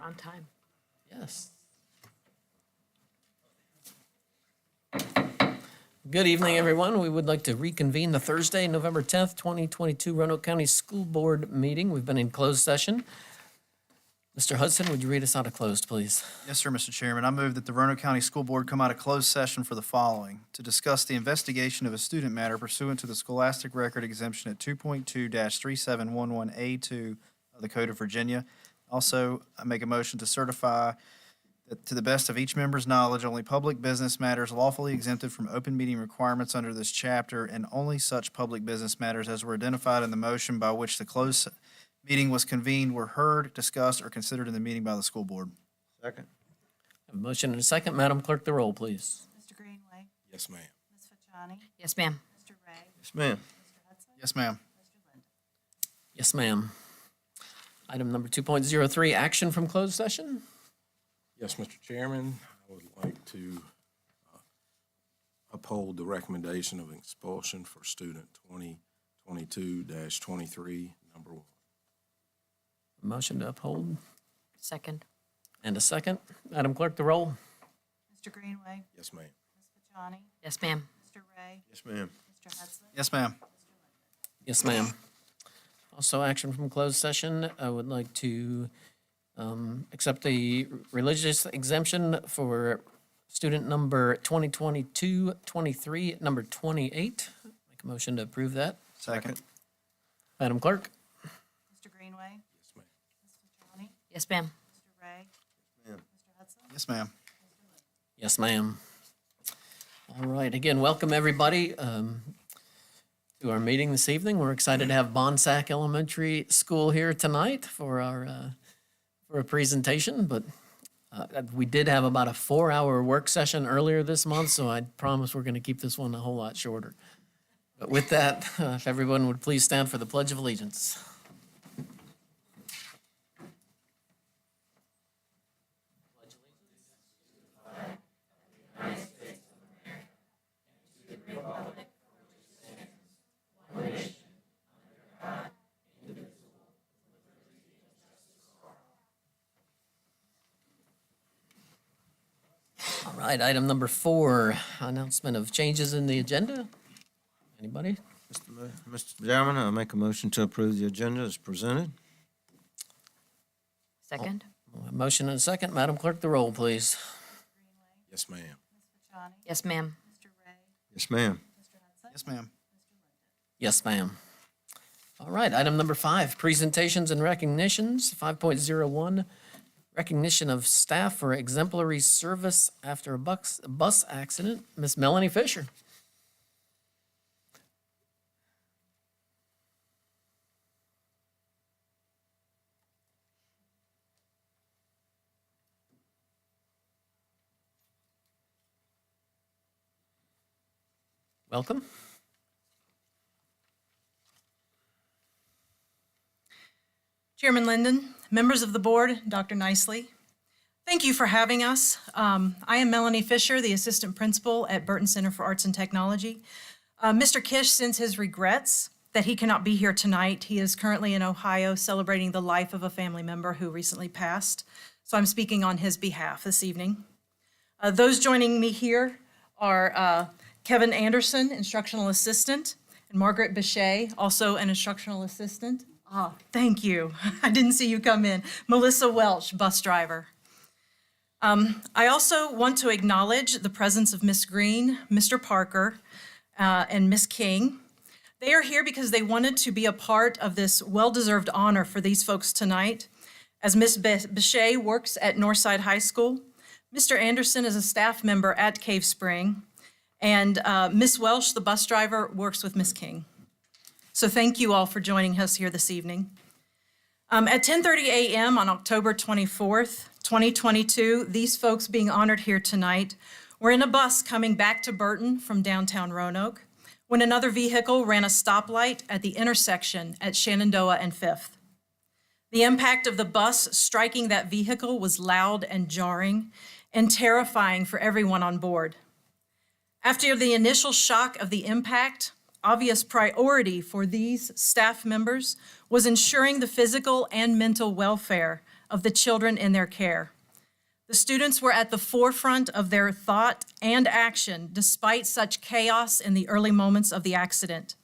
on time. Yes. Good evening, everyone. We would like to reconvene the Thursday, November 10th, 2022 Roanoke County School Board meeting. We've been in closed session. Mr. Hudson, would you read us out of closed, please? Yes, sir, Mr. Chairman. I move that the Roanoke County School Board come out of closed session for the following: to discuss the investigation of a student matter pursuant to the Scholastic Record Exemption at 2.2-3711A2 of the Code of Virginia. Also, I make a motion to certify that to the best of each member's knowledge, only public business matters lawfully exempted from open meeting requirements under this chapter, and only such public business matters as were identified in the motion by which the closed meeting was convened were heard, discussed, or considered in the meeting by the school board. Second. A motion and a second. Madam Clerk, the roll, please. Mr. Greenway, Yes, ma'am. Ms. Fachani, Yes, ma'am. Mr. Ray, Yes, ma'am. Mr. Hudson, Yes, ma'am. Mr. Linden. Yes, ma'am. Item number 2.03, action from closed session. Yes, Mr. Chairman, I would like to uphold the recommendation of expulsion for student 2022-23, number 1. Motion to uphold Second. and a second. Madam Clerk, the roll. Mr. Greenway, Yes, ma'am. Ms. Fachani, Yes, ma'am. Mr. Ray, Yes, ma'am. Mr. Hudson, Yes, ma'am. Yes, ma'am. Also, action from closed session. I would like to accept the religious exemption for student number 2022-23, number 28. Make a motion to approve that. Second. Madam Clerk? Mr. Greenway, Yes, ma'am. Ms. Fachani, Yes, ma'am. Mr. Ray, ma'am. Mr. Hudson, Yes, ma'am. Yes, ma'am. All right, again, welcome everybody to our meeting this evening. We're excited to have Bonsack Elementary School here tonight for our for a presentation, but we did have about a 4-hour work session earlier this month, so I promise we're going to keep this one a whole lot shorter. But with that, if everyone would please stand for the Pledge of Allegiance. All right, item number 4, announcement of changes in the agenda. Anybody? Mr. Chairman, I make a motion to approve the agenda as presented. Second. A motion and a second. Madam Clerk, the roll, please. Greenway, Yes, ma'am. Ms. Fachani, Yes, ma'am. Mr. Ray, Yes, ma'am. Mr. Hudson, Yes, ma'am. Mr. Linden. Yes, ma'am. All right, item number 5, presentations and recognitions. 5.01, recognition of staff for exemplary service after a bus accident. Miss Melanie Fisher. Welcome. Chairman Linden, members of the board, Dr. Nicely, thank you for having us. I am Melanie Fisher, the assistant principal at Burton Center for Arts and Technology. Mr. Kish sends his regrets that he cannot be here tonight. He is currently in Ohio celebrating the life of a family member who recently passed. So I'm speaking on his behalf this evening. Those joining me here are Kevin Anderson, instructional assistant, and Margaret Bechet, also an instructional assistant. Thank you. I didn't see you come in. Melissa Welch, bus driver. I also want to acknowledge the presence of Miss Green, Mr. Parker, and Miss King. They are here because they wanted to be a part of this well-deserved honor for these folks tonight. As Miss Bechet works at Northside High School, Mr. Anderson is a staff member at Cave Spring, and Miss Welch, the bus driver, works with Miss King. So thank you all for joining us here this evening. At 10:30 a.m. on October 24th, 2022, these folks being honored here tonight were in a bus coming back to Burton from downtown Roanoke when another vehicle ran a stoplight at the intersection at Shenandoah and 5th. The impact of the bus striking that vehicle was loud and jarring and terrifying for everyone on board. After the initial shock of the impact, obvious priority for these staff members was ensuring the physical and mental welfare of the children in their care. The students were at the forefront of their thought and action despite such chaos in the early moments of the accident.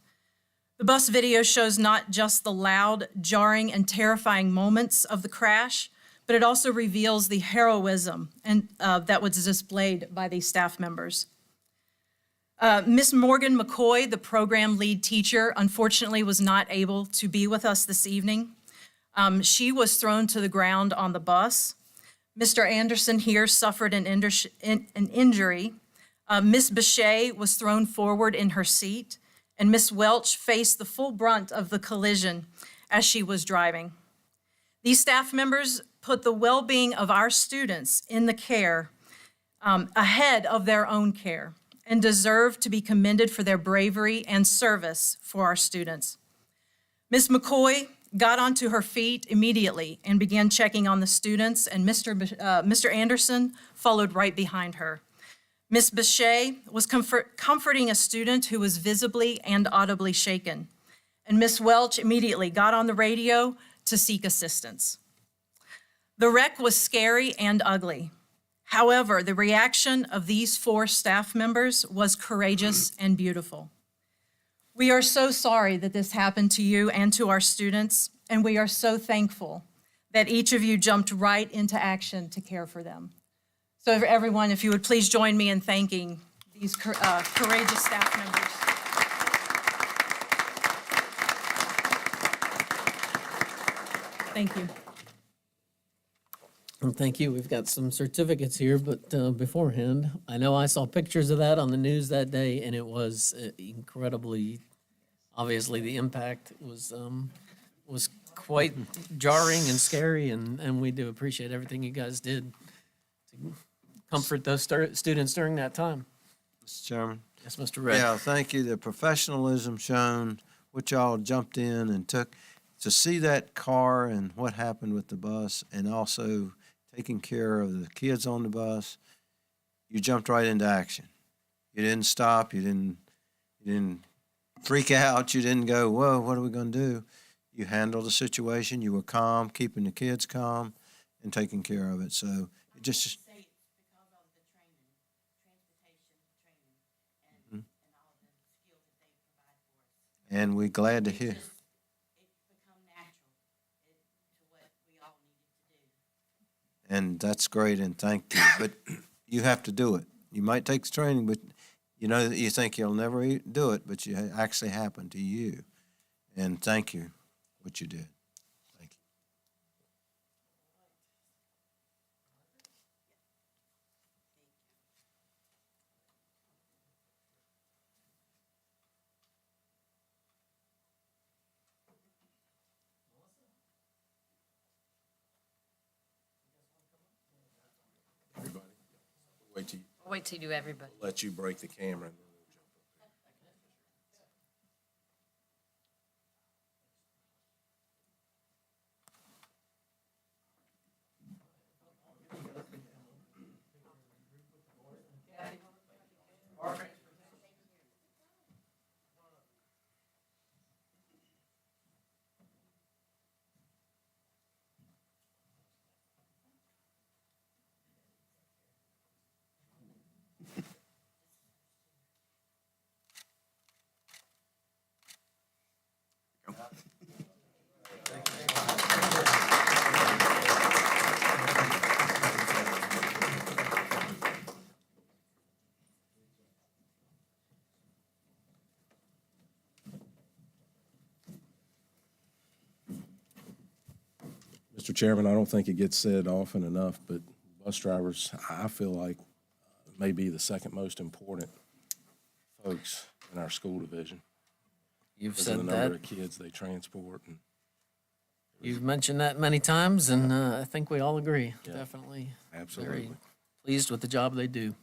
The bus video shows not just the loud, jarring, and terrifying moments of the crash, but it also reveals the heroism that was displayed by these staff members. Miss Morgan McCoy, the program lead teacher, unfortunately was not able to be with us this evening. She was thrown to the ground on the bus. Mr. Anderson here suffered an injury. Miss Bechet was thrown forward in her seat, and Miss Welch faced the full brunt of the collision as she was driving. These staff members put the well-being of our students in the care ahead of their own care and deserve to be commended for their bravery and service for our students. Ms. McCoy got onto her feet immediately and began checking on the students, and Mr. Anderson followed right behind her. Ms. Bechet was comforting a student who was visibly and audibly shaken, and Ms. Welch immediately got on the radio to seek assistance. The wreck was scary and ugly. However, the reaction of these 4 staff members was courageous and beautiful. We are so sorry that this happened to you and to our students, and we are so thankful that each of you jumped right into action to care for them. So everyone, if you would please join me in thanking these courageous staff members. Thank you. Well, thank you. We've got some certificates here, but beforehand, I know I saw pictures of that on the news that day, and it was incredibly, obviously, the impact was quite jarring and scary, and we do appreciate everything you guys did to comfort those students during that time. Mr. Chairman. Yes, Mr. Ray. Yeah, thank you. The professionalism shown, what y'all jumped in and took, to see that car and what happened with the bus, and also taking care of the kids on the bus, you jumped right into action. You didn't stop. You didn't freak out. You didn't go, whoa, what are we going to do? You handled the situation. You were calm, keeping the kids calm, and taking care of it. So it just. And we're glad to hear. And that's great, and thank you. But you have to do it. You might take the training, but you know that you think you'll never do it, but it actually happened to you. And thank you, what you did. Thank you. Everybody, Wait till you do everybody. let you break the camera. And then we'll jump up. Mr. Chairman, I don't think it gets said often enough, but bus drivers, I feel like, may be the second most important folks in our school division. You've Because of said the number that. of kids they transport. And You've mentioned that many times, and I think we all agree. Yeah. Definitely. absolutely. Very pleased with the job they do.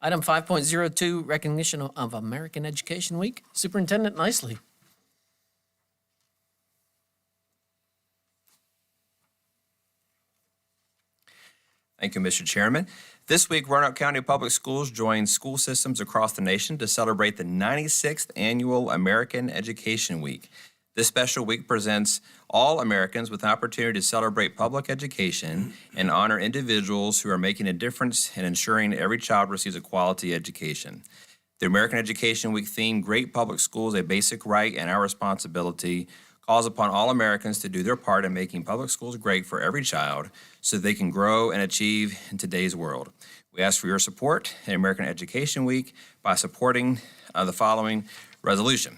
Item 5.02, recognition of American Education Week. Superintendent Nicely. Thank you, Mr. Chairman. This week, Roanoke County Public Schools joined school systems across the nation to celebrate the 96th Annual American Education Week. This special week presents all Americans with an opportunity to celebrate public education and honor individuals who are making a difference in ensuring every child receives a quality education. The American Education Week theme, Great Public Schools, a Basic Right and Our Responsibility, calls upon all Americans to do their part in making public schools great for every child so they can grow and achieve in today's world. We ask for your support in American Education Week by supporting the following resolution.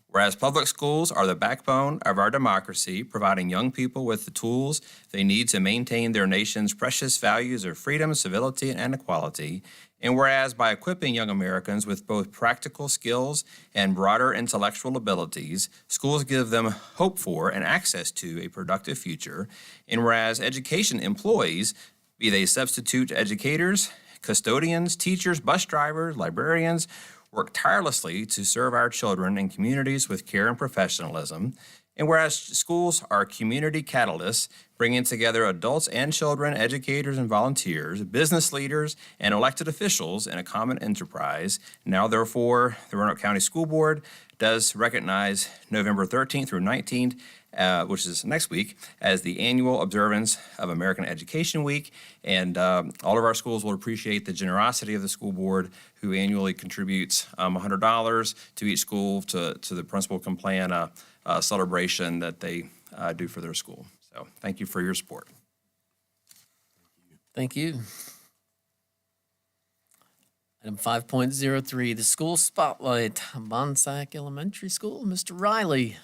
Whereas public schools are the backbone of our democracy, providing young people with the tools they need to maintain their nation's precious values of freedom, civility, and equality. And whereas by equipping young Americans with both practical skills and broader intellectual abilities, schools give them hope for and access to a productive future. And whereas education employees, be they substitute educators, custodians, teachers, bus drivers, librarians, work tirelessly to serve our children and communities with care and professionalism. And whereas schools are community catalysts, bringing together adults and children, educators and volunteers, business leaders, and elected officials in a common enterprise, now therefore, the Roanoke County School Board does recognize November 13th through 19th, which is next week, as the annual observance of American Education Week. And all of our schools will appreciate the generosity of the school board, who annually contributes $100 to each school to the principal can plan a celebration that they do for their school. So thank you for your support. Thank you. Item 5.03, the school spotlight, Bonsack Elementary School. Mr. Riley.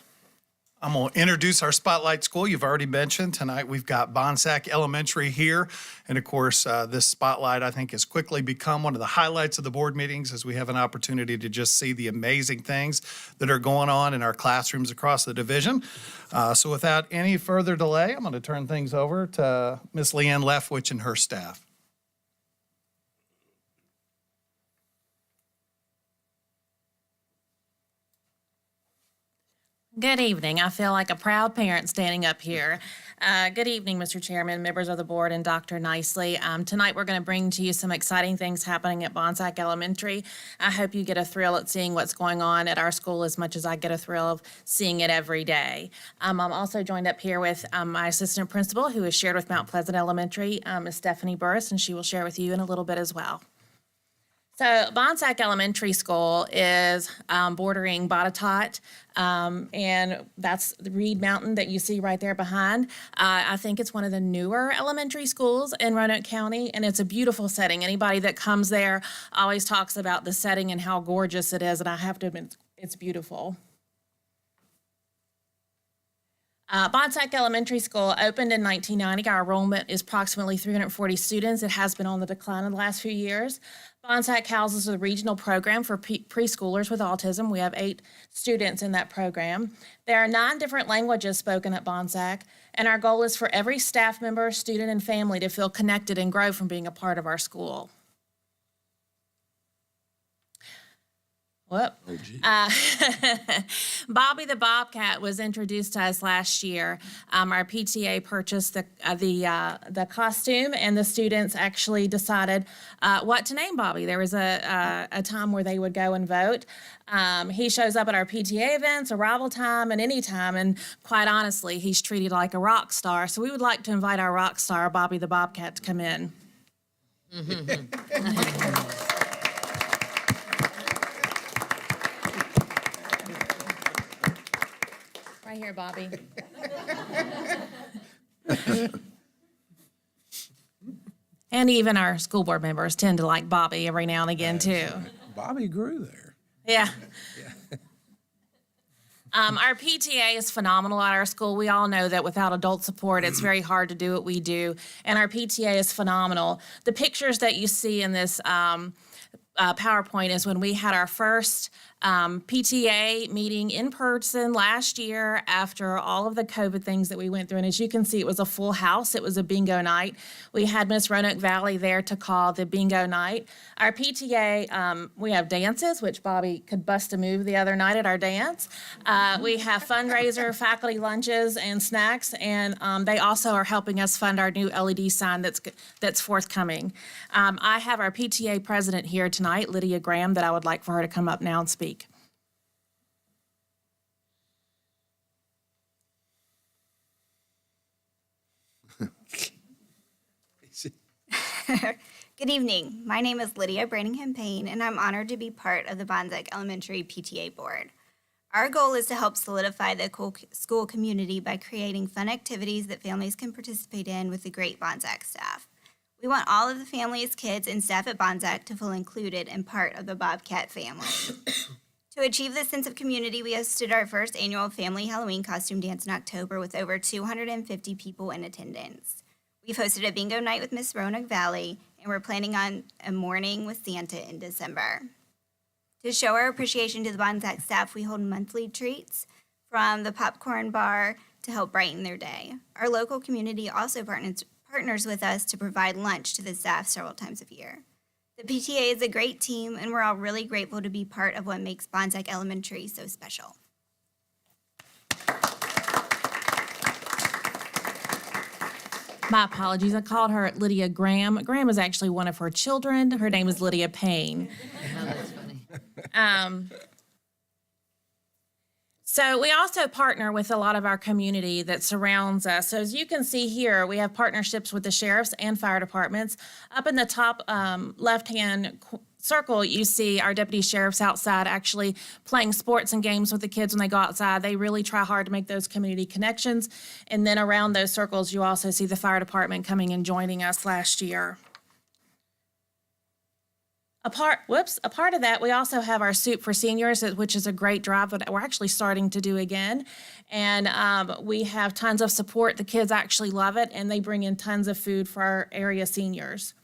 I'm going to introduce our Spotlight School. You've already mentioned tonight we've got Bonsack Elementary here. And of course, this Spotlight, I think, has quickly become one of the highlights of the board meetings as we have an opportunity to just see the amazing things that are going on in our classrooms across the division. So without any further delay, I'm going to turn things over to Ms. Leanne Leftwich and her staff. Good evening. I feel like a proud parent standing up here. Good evening, Mr. Chairman, members of the board, and Dr. Nicely. Tonight, we're going to bring to you some exciting things happening at Bonsack Elementary. I hope you get a thrill at seeing what's going on at our school as much as I get a thrill of seeing it every day. I'm also joined up here with my assistant principal, who is shared with Mount Pleasant Elementary, Ms. Stephanie Burris, and she will share with you in a little bit as well. So Bonsack Elementary School is bordering Botetourt, and that's the Reed Mountain that you see right there behind. I think it's one of the newer elementary schools in Roanoke County, and it's a beautiful setting. Anybody that comes there always talks about the setting and how gorgeous it is, and I have to admit, it's beautiful. Bonsack Elementary School opened in 1990. Our enrollment is approximately 340 students. It has been on the decline in the last few years. Bonsack houses a regional program for preschoolers with autism. We have 8 students in that program. There are 9 different languages spoken at Bonsack, and our goal is for every staff member, student, and family to feel connected and grow from being a part of our school. Whoop. Bobby the Bobcat was introduced to us last year. Our PTA purchased the costume, and the students actually decided what to name Bobby. There was a time where they would go and vote. He shows up at our PTA events, arrival time, and any time, and quite honestly, he's treated like a rock star. So we would like to invite our rock star, Bobby the Bobcat, to come in. Right here, Bobby. And even our school board members tend to like Bobby every now and again, too. Bobby grew there. Yeah. Our PTA is phenomenal at our school. We all know that without adult support, it's very hard to do what we do. And our PTA is phenomenal. The pictures that you see in this PowerPoint is when we had our first PTA meeting in person last year after all of the COVID things that we went through. And as you can see, it was a full house. It was a bingo night. We had Miss Roanoke Valley there to call the bingo night. Our PTA, we have dances, which Bobby could bust a move the other night at our dance. We have fundraiser, faculty lunches, and snacks. And they also are helping us fund our new LED sign that's forthcoming. I have our PTA president here tonight, Lydia Graham, that I would like for her to come up now and speak. Good evening. My name is Lydia Branningham Payne, and I'm honored to be part of the Bonsack Elementary PTA Board. Our goal is to help solidify the school community by creating fun activities that families can participate in with the great Bonsack staff. We want all of the families, kids, and staff at Bonsack to feel included and part of the Bobcat family. To achieve this sense of community, we hosted our first annual family Halloween costume dance in October with over 250 people in attendance. We've hosted a bingo night with Miss Roanoke Valley, and we're planning on a morning with Santa in December. To show our appreciation to the Bonsack staff, we hold monthly treats from the popcorn bar to help brighten their day. Our local community also partners with us to provide lunch to the staff several times a year. The PTA is a great team, and we're all really grateful to be part of what makes Bonsack Elementary so special. My apologies. I called her Lydia Graham. Graham is actually one of her children. Her name is Lydia Payne. So we also partner with a lot of our community that surrounds us. So as you can see here, we have partnerships with the sheriffs and fire departments. Up in the top left-hand circle, you see our deputy sheriffs outside actually playing sports and games with the kids when they go outside. They really try hard to make those community connections. And then around those circles, you also see the fire department coming and joining us last year. A part of that, we also have our Soup for Seniors, which is a great drive that we're actually starting to do again. And we have tons of support. The kids actually love it, and they bring in tons of food for our area seniors.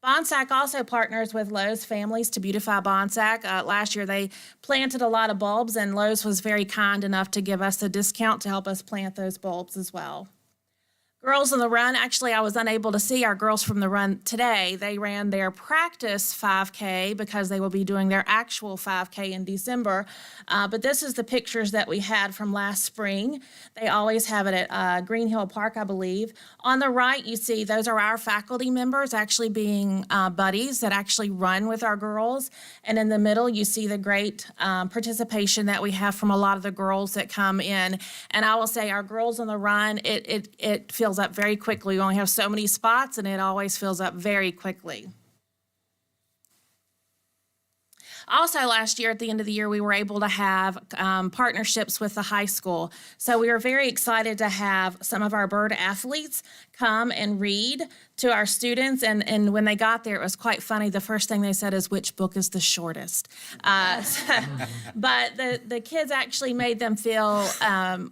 Bonsack also partners with Lowe's Families to beautify Bonsack. Last year, they planted a lot of bulbs, and Lowe's was very kind enough to give us a discount to help us plant those bulbs as well. Girls on the Run, actually, I was unable to see our girls from the Run today. They ran their practice 5K because they will be doing their actual 5K in December. But this is the pictures that we had from last spring. They always have it at Green Hill Park, I believe. On the right, you see those are our faculty members actually being buddies that actually run with our girls. And in the middle, you see the great participation that we have from a lot of the girls that come in. And I will say our Girls on the Run, it fills up very quickly. We only have so many spots, and it always fills up very quickly. Also, last year, at the end of the year, we were able to have partnerships with the high school. So we were very excited to have some of our bird athletes come and read to our students. And when they got there, it was quite funny. The first thing they said is, which book is the shortest? But the kids actually made them feel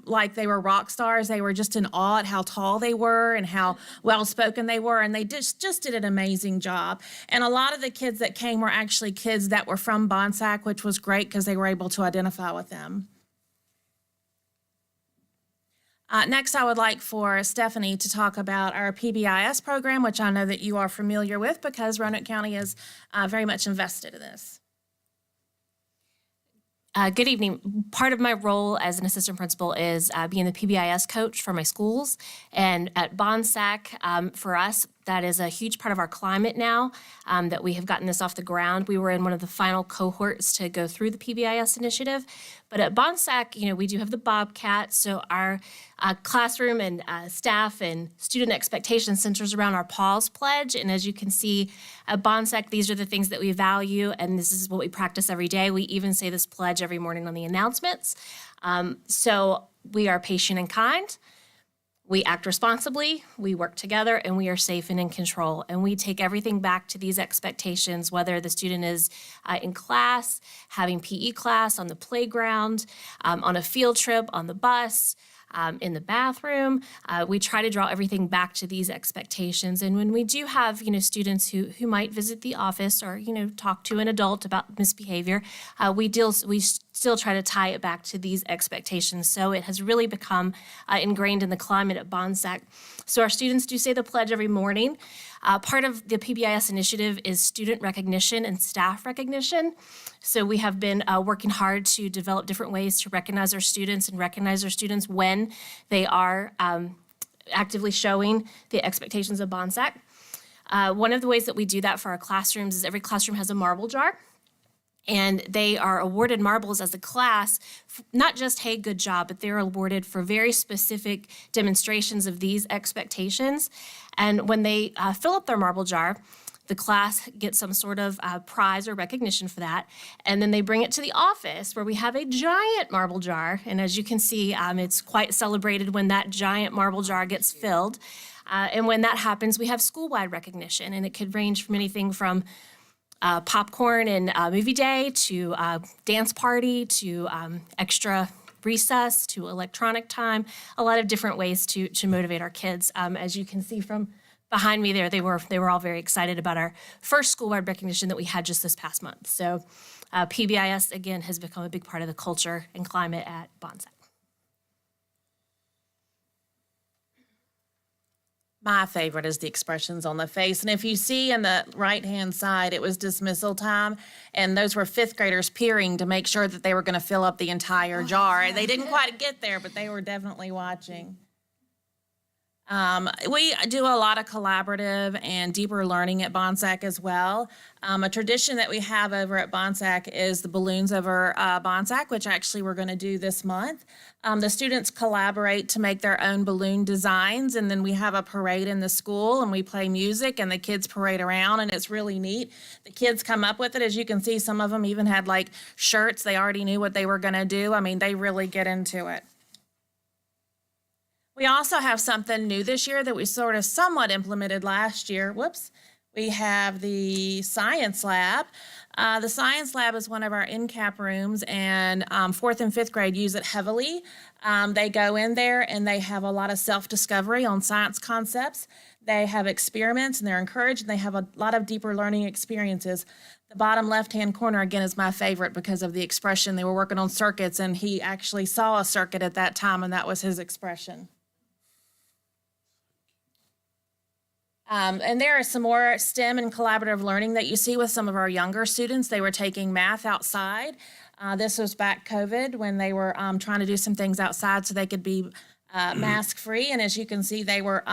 like they were rock stars. They were just in awe at how tall they were and how well-spoken they were. And they just did an amazing job. And a lot of the kids that came were actually kids that were from Bonsack, which was great because they were able to identify with them. Next, I would like for Stephanie to talk about our PBIS program, which I know that you are familiar with because Roanoke County is very much invested in this. Good evening. Part of my role as an assistant principal is being the PBIS coach for my schools. And at Bonsack, for us, that is a huge part of our climate now, that we have gotten this off the ground. We were in one of the final cohorts to go through the PBIS initiative. But at Bonsack, we do have the Bobcat, so our classroom and staff and student expectation centers around our Paws Pledge. And as you can see, at Bonsack, these are the things that we value, and this is what we practice every day. We even say this pledge every morning on the announcements. So we are patient and kind. We act responsibly, we work together, and we are safe and in control. And we take everything back to these expectations, whether the student is in class, having PE class, on the playground, on a field trip, on the bus, in the bathroom. We try to draw everything back to these expectations. And when we do have, students who might visit the office or, talk to an adult about misbehavior, we still try to tie it back to these expectations. So it has really become ingrained in the climate at Bonsack. So our students do say the pledge every morning. Part of the PBIS initiative is student recognition and staff recognition. So we have been working hard to develop different ways to recognize our students and recognize our students when they are actively showing the expectations of Bonsack. One of the ways that we do that for our classrooms is every classroom has a marble jar. And they are awarded marbles as a class, not just, hey, good job, but they're awarded for very specific demonstrations of these expectations. And when they fill up their marble jar, the class gets some sort of prize or recognition for that. And then they bring it to the office where we have a giant marble jar. And as you can see, it's quite celebrated when that giant marble jar gets filled. And when that happens, we have school-wide recognition. And it could range from anything from popcorn and movie day to dance party to extra recess to electronic time, a lot of different ways to motivate our kids. As you can see from behind me there, they were all very excited about our first school-wide recognition that we had just this past month. So PBIS, again, has become a big part of the culture and climate at Bonsack. My favorite is the expressions on the face. And if you see in the right-hand side, it was dismissal time, and those were fifth graders peering to make sure that they were going to fill up the entire jar. They didn't quite get there, but they were definitely watching. We do a lot of collaborative and deeper learning at Bonsack as well. A tradition that we have over at Bonsack is the balloons over Bonsack, which actually we're going to do this month. The students collaborate to make their own balloon designs, and then we have a parade in the school, and we play music, and the kids parade around, and it's really neat. The kids come up with it. As you can see, some of them even had like shirts. They already knew what they were going to do. I mean, they really get into it. We also have something new this year that we sort of somewhat implemented last year. We have the science lab. The science lab is one of our in-cap rooms, and fourth and fifth grade use it heavily. They go in there and they have a lot of self-discovery on science concepts. They have experiments and they're encouraged, and they have a lot of deeper learning experiences. The bottom left-hand corner, again, is my favorite because of the expression. They were working on circuits, and he actually saw a circuit at that time, and that was his expression. And there is some more STEM and collaborative learning that you see with some of our younger students. They were taking math outside. This was back COVID when they were trying to do some things outside so they could be mask-free. And as you can see, they were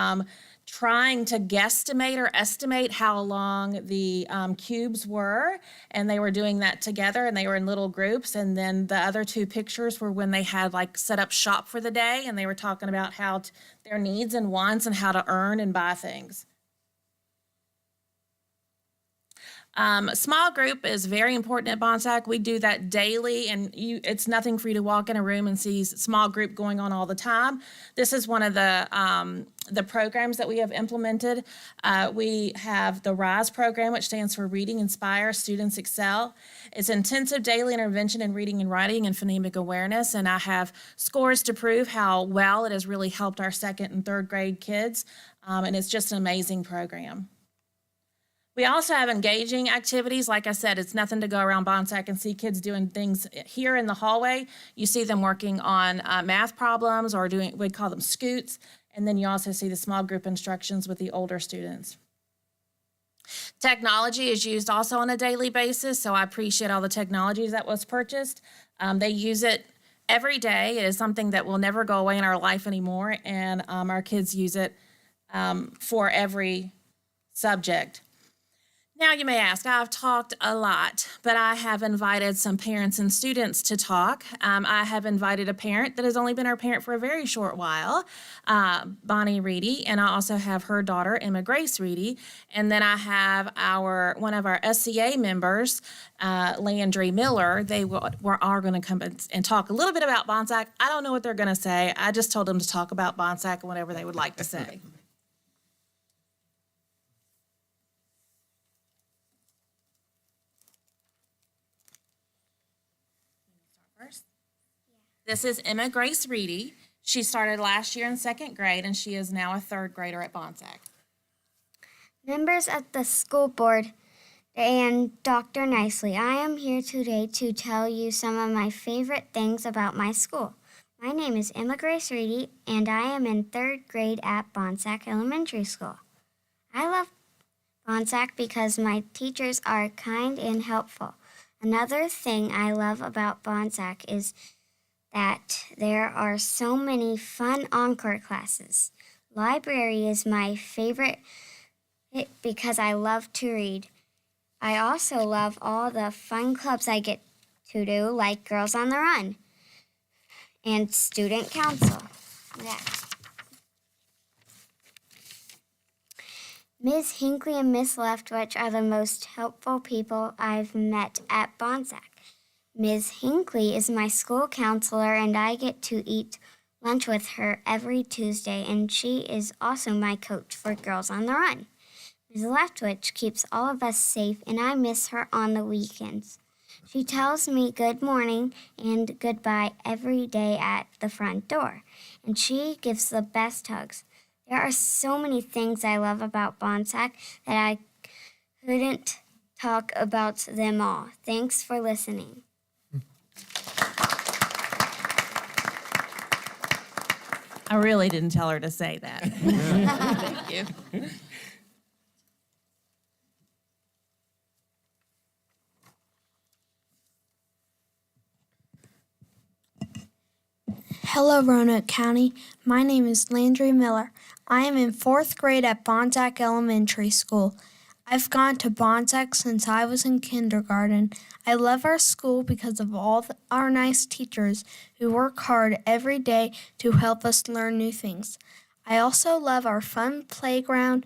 trying to guesstimate or estimate how long the cubes were. And they were doing that together, and they were in little groups. And then the other two pictures were when they had like set up shop for the day, and they were talking about how their needs and wants and how to earn and buy things. Small group is very important at Bonsack. We do that daily, and it's nothing for you to walk in a room and see small group going on all the time. This is one of the programs that we have implemented. We have the RISE program, which stands for Reading Inspire Students Excel. It's intensive daily intervention in reading and writing and phonemic awareness, and I have scores to prove how well it has really helped our second and third grade kids, and it's just an amazing program. We also have engaging activities. Like I said, it's nothing to go around Bonsack and see kids doing things here in the hallway. You see them working on math problems or doing, we call them scoots. And then you also see the small group instructions with the older students. Technology is used also on a daily basis, so I appreciate all the technologies that was purchased. They use it every day. It is something that will never go away in our life anymore, and our kids use it for every subject. Now you may ask, I've talked a lot, but I have invited some parents and students to talk. I have invited a parent that has only been our parent for a very short while, Bonnie Reedy, and I also have her daughter, Emma Grace Reedy. And then I have one of our SCA members, Landry Miller. They are going to come and talk a little bit about Bonsack. I don't know what they're going to say. I just told them to talk about Bonsack and whatever they would like to say. This is Emma Grace Reedy. She started last year in second grade, and she is now a third grader at Bonsack. Members of the school board and Dr. Nicely, I am here today to tell you some of my favorite things about my school. My name is Emma Grace Reedy, and I am in third grade at Bonsack Elementary School. I love Bonsack because my teachers are kind and helpful. Another thing I love about Bonsack is that there are so many fun encore classes. Library is my favorite because I love to read. I also love all the fun clubs I get to do, like Girls on the Run and Student Council. Yeah. Ms. Hinckley and Miss Leftwich are the most helpful people I've met at Bonsack. Ms. Hinckley is my school counselor, and I get to eat lunch with her every Tuesday, and she is also my coach for Girls on the Run. Ms. Leftwich keeps all of us safe, and I miss her on the weekends. She tells me good morning and goodbye every day at the front door, and she gives the best hugs. There are so many things I love about Bonsack that I couldn't talk about them all. Thanks for listening. I really didn't tell her to say that. Thank you. Hello, Roanoke County. My name is Landry Miller. I am in 4th grade at Bonsack Elementary School. I've gone to Bonsack since I was in kindergarten. I love our school because of all our nice teachers who work hard every day to help us learn new things. I also love our fun playground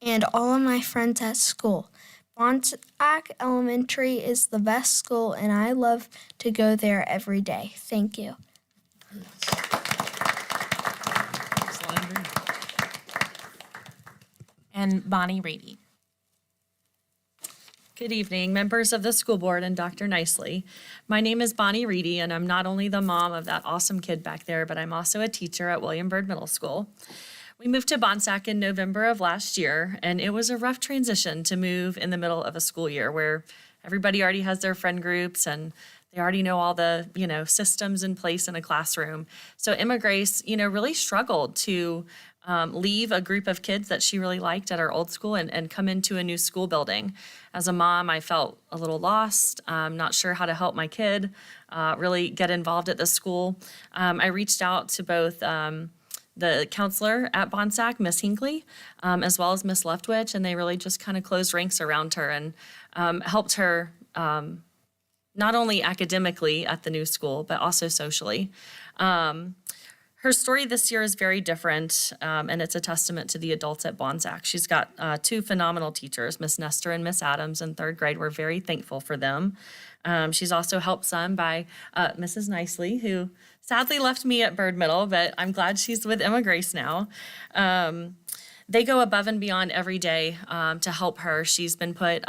and all of my friends at school. Bonsack Elementary is the best school, and I love to go there every day. Thank you. Thanks, Landry. And Bonnie Reedy. Good evening, members of the school board and Dr. Nicely. My name is Bonnie Reedy, and I'm not only the mom of that awesome kid back there, but I'm also a teacher at William Byrd Middle School. We moved to Bonsack in November of last year, and it was a rough transition to move in the middle of a school year where everybody already has their friend groups and they already know all the, systems in place in a classroom. So Emma Grace, really struggled to leave a group of kids that she really liked at our old school and come into a new school building. As a mom, I felt a little lost, not sure how to help my kid really get involved at the school. I reached out to both the counselor at Bonsack, Miss Hinckley, as well as Miss Leftwich, and they really just kind of closed ranks around her and helped her not only academically at the new school, but also socially. Her story this year is very different, and it's a testament to the adults at Bonsack. She's got 2 phenomenal teachers, Miss Nestor and Miss Adams in 3rd grade. We're very thankful for them. She's also helped some by Mrs. Nicely, who sadly left me at Byrd Middle, but I'm glad she's with Emma Grace now. They go above and beyond every day to help her. She's been put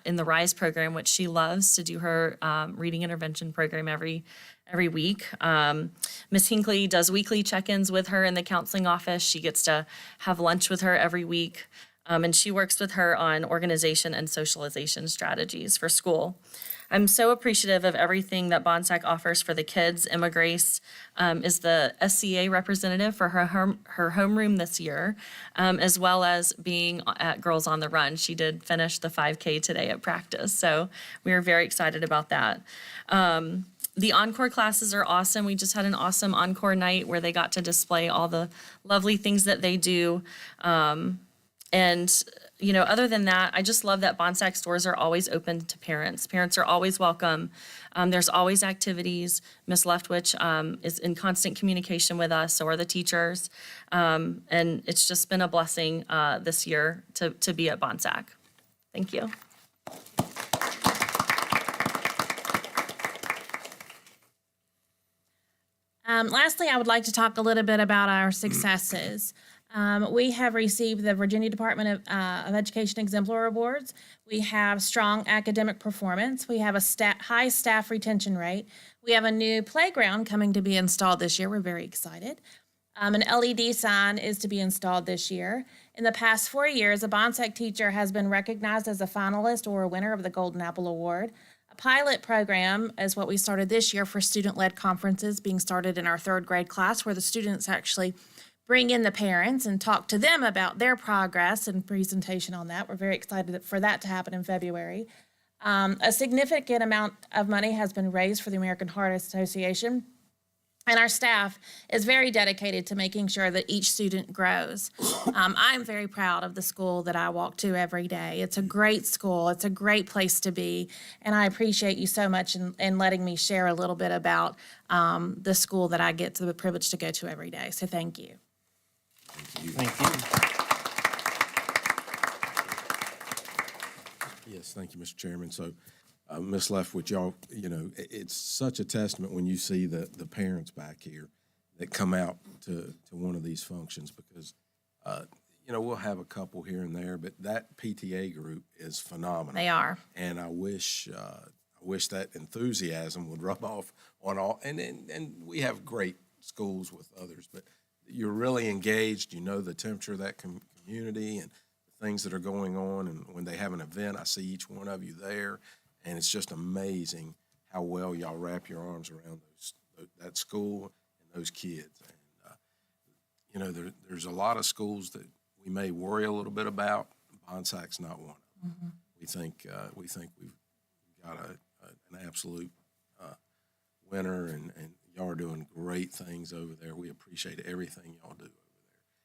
in the RISE program, which she loves to do her reading intervention program every week. Miss Hinckley does weekly check-ins with her in the counseling office. She gets to have lunch with her every week, and she works with her on organization and socialization strategies for school. I'm so appreciative of everything that Bonsack offers for the kids. Emma Grace is the SCA representative for her homeroom this year, as well as being at Girls on the Run. She did finish the 5K today at practice, so we are very excited about that. The encore classes are awesome. We just had an awesome encore night where they got to display all the lovely things that they do. Other than that, I just love that Bonsack doors are always open to parents. Parents are always welcome. There's always activities. Miss Leftwich is in constant communication with us, so are the teachers. And it's just been a blessing this year to be at Bonsack. Thank you. Lastly, I would like to talk a little bit about our successes. We have received the Virginia Department of Education Exemplar Awards. We have strong academic performance. We have a high staff retention rate. We have a new playground coming to be installed this year. We're very excited. An LED sign is to be installed this year. In the past 4 years, a Bonsack teacher has been recognized as a finalist or a winner of the Golden Apple Award. A pilot program is what we started this year for student-led conferences being started in our 3rd grade class, where the students actually bring in the parents and talk to them about their progress and presentation on that. We're very excited for that to happen in February. A significant amount of money has been raised for the American Heart Association. And our staff is very dedicated to making sure that each student grows. I'm very proud of the school that I walk to every day. It's a great school. It's a great place to be. And I appreciate you so much in letting me share a little bit about the school that I get the privilege to go to every day. So thank you. Thank you. Yes, thank you, Mr. Chairman. So, Ms. Leftwich, y'all, it's such a testament when you see the parents back here that come out to one of these functions because, we'll have a couple here and there, but that PTA group is phenomenal. They are. And I wish that enthusiasm would rub off on all, and we have great schools with others, but you're really engaged, the temperature of that community and the things that are going on, and when they have an event, I see each one of you there. And it's just amazing how well y'all wrap your arms around that school and those kids. And, there's a lot of schools that we may worry a little bit about. Bonsac's not one of them. Mm-hmm. We think we've got an absolute winner, and y'all are doing great things over there. We appreciate everything y'all do over there.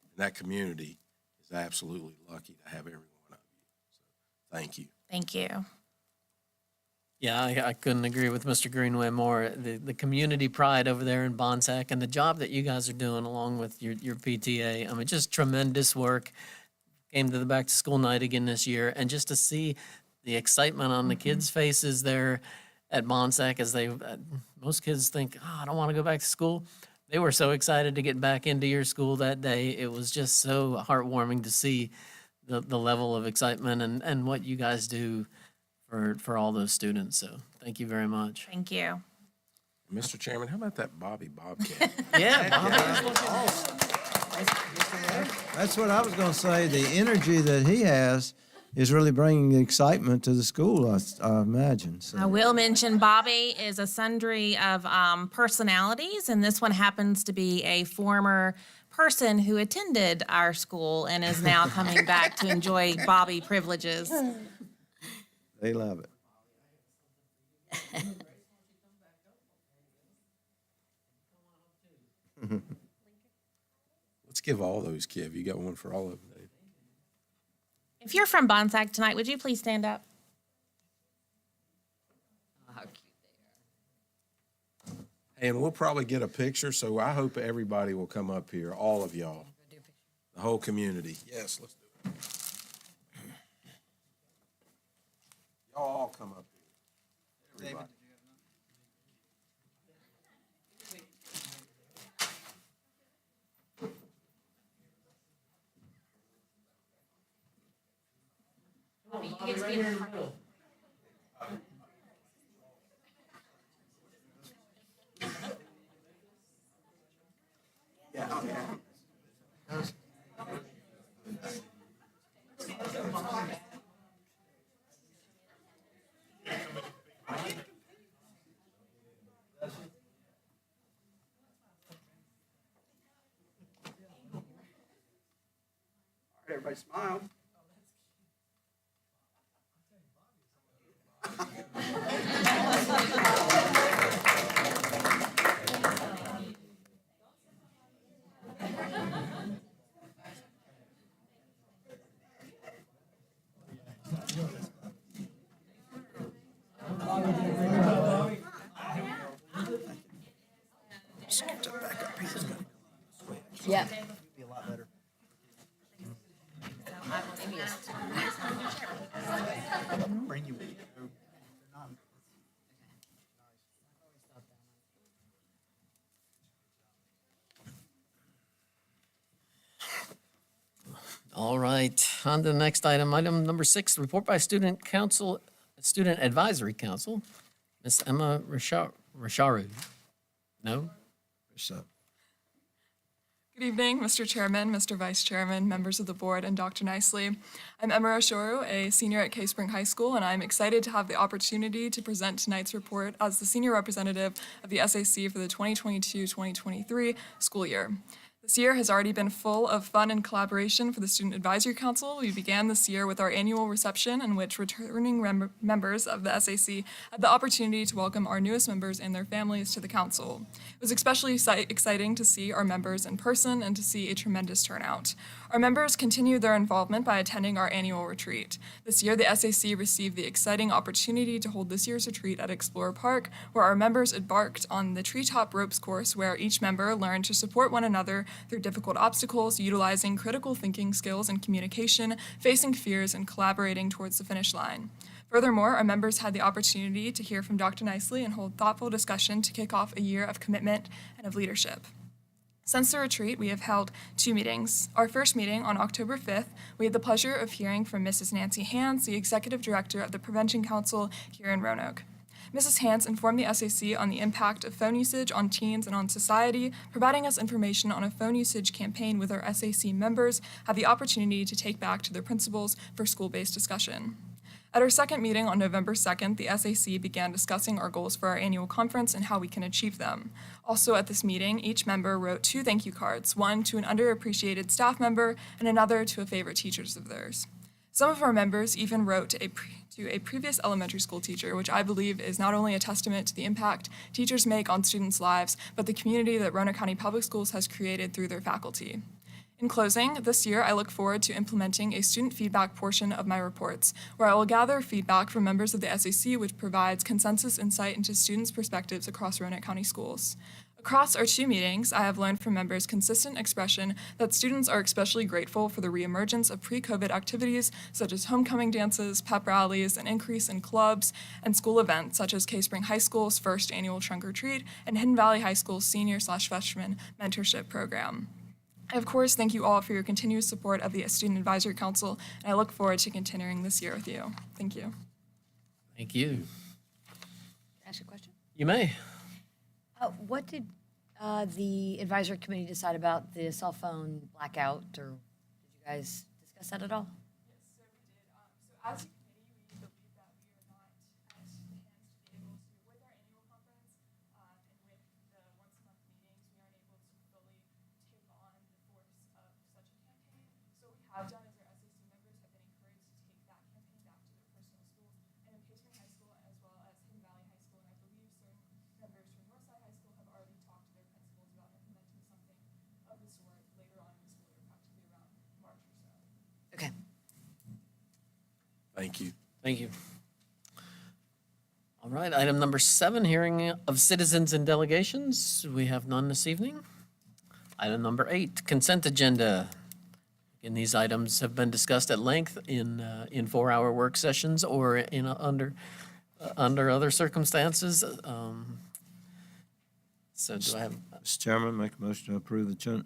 And that community is absolutely lucky to have every one of you. So thank you. Thank you. Yeah, I couldn't agree with Mr. Greenway more. The community pride over there in Bonsack and the job that you guys are doing along with your PTA. I mean, just tremendous work. Came to the back to school night again this year, and just to see the excitement on the kids' faces there at Bonsack as most kids think, I don't want to go back to school. They were so excited to get back into your school that day. It was just so heartwarming to see the level of excitement and what you guys do for all those students. So thank you very much. Thank you. Mr. Chairman, how about that Bobby Bobcat? Yeah, Bobby. That's what I was going to say. The energy that he has is really bringing excitement to the school, I imagine. So. I will mention Bobby is a sundry of personalities, and this one happens to be a former person who attended our school and is now coming back to enjoy Bobby privileges. They love it. Let's give all those kids. You got one for all of them, Dave. If you're from Bonsack tonight, would you please stand up? And we'll probably get a picture, so I hope everybody will come up here, all of y'all, the whole community. Yes, let's do it. Y'all all come up here. Everybody. Everybody smile. Yep. Be a lot better. Bring you with you. All right, on to the next item. Item number 6, report by Student Advisory Council. Ms. Emma Rasharu. No? So, Good evening, Mr. Chairman, Mr. Vice Chairman, members of the board, and Dr. Nicely. I'm Emma Rasharu, a senior at Cave Spring High School, and I'm excited to have the opportunity to present tonight's report as the senior representative of the SAC for the 2022-2023 school year. This year has already been full of fun and collaboration for the Student Advisory Council. We began this year with our annual reception in which returning members of the SAC had the opportunity to welcome our newest members and their families to the council. It was especially exciting to see our members in person and to see a tremendous turnout. Our members continued their involvement by attending our annual retreat. This year, the SAC received the exciting opportunity to hold this year's retreat at Explorer Park, where our members embarked on the Treetop Ropes course, where each member learned to support one another through difficult obstacles, utilizing critical thinking skills and communication, facing fears, and collaborating towards the finish line. Furthermore, our members had the opportunity to hear from Dr. Nicely and hold thoughtful discussion to kick off a year of commitment and of leadership. Since the retreat, we have held 2 meetings. Our first meeting on October 5th, we had the pleasure of hearing from Mrs. Nancy Hands, the Executive Director of the Prevention Council here in Roanoke. Mrs. Hands informed the SAC on the impact of phone usage on teens and on society, providing us information on a phone usage campaign with our SAC members had the opportunity to take back to their principals for school-based discussion. At our second meeting on November 2nd, the SAC began discussing our goals for our annual conference and how we can achieve them. Also at this meeting, each member wrote 2 thank you cards, one to an underappreciated staff member and another to a favorite teachers of theirs. Some of our members even wrote to a previous elementary school teacher, which I believe is not only a testament to the impact teachers make on students' lives, but the community that Roanoke County Public Schools has created through their faculty. In closing, this year I look forward to implementing a student feedback portion of my reports, where I will gather feedback from members of the SAC, which provides consensus insight into students' perspectives across Roanoke County schools. Across our 2 meetings, I have learned from members consistent expression that students are especially grateful for the reemergence of pre-COVID activities such as homecoming dances, pep rallies, an increase in clubs, and school events such as Cave Spring High School's first annual trunk or treat and Hidden Valley High School's senior/freshman mentorship program. I, of course, thank you all for your continuous support of the Student Advisory Council, and I look forward to continuing this year with you. Thank you. Thank you. Can I ask a question? You may. What did the advisory committee decide about the cell phone blackout, or did you guys discuss that at all? Yes, so we did. So as a committee, we believe that we are not at hands to be able to, with our annual conference and with the once-a-month meetings, we aren't able to fully take on the force of such a campaign. So what we have done is our SAC members have been encouraged to take that campaign back to their personal schools. And in Cave Spring High School, as well as Hidden Valley High School, and I believe certain members from Northside High School have already talked to their principals about implementing something of the sort later on in the school year, practically around March or so. Okay. Thank you. Thank you. All right, item number 7, hearing of citizens and delegations. We have none this evening. Item number 8, consent agenda. Again, these items have been discussed at length in 4-hour work sessions or in under other circumstances. So do I have? Mr. Chairman, make a motion to approve the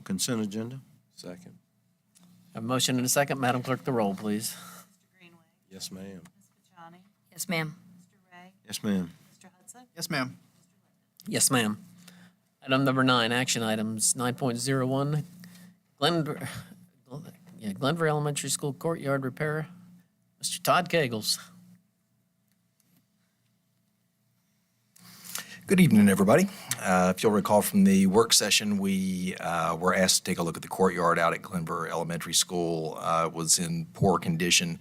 consent agenda. Second. A motion and a second. Madam Clerk, the roll, please. Yes, ma'am. Yes, ma'am. Yes, ma'am. Yes, ma'am. Yes, ma'am. Item number 9, action items, 9.01, Glenver Elementary School courtyard repair. Mr. Todd Kegels. Good evening, everybody. If you'll recall from the work session, we were asked to take a look at the courtyard out at Glenver Elementary School. It was in poor condition.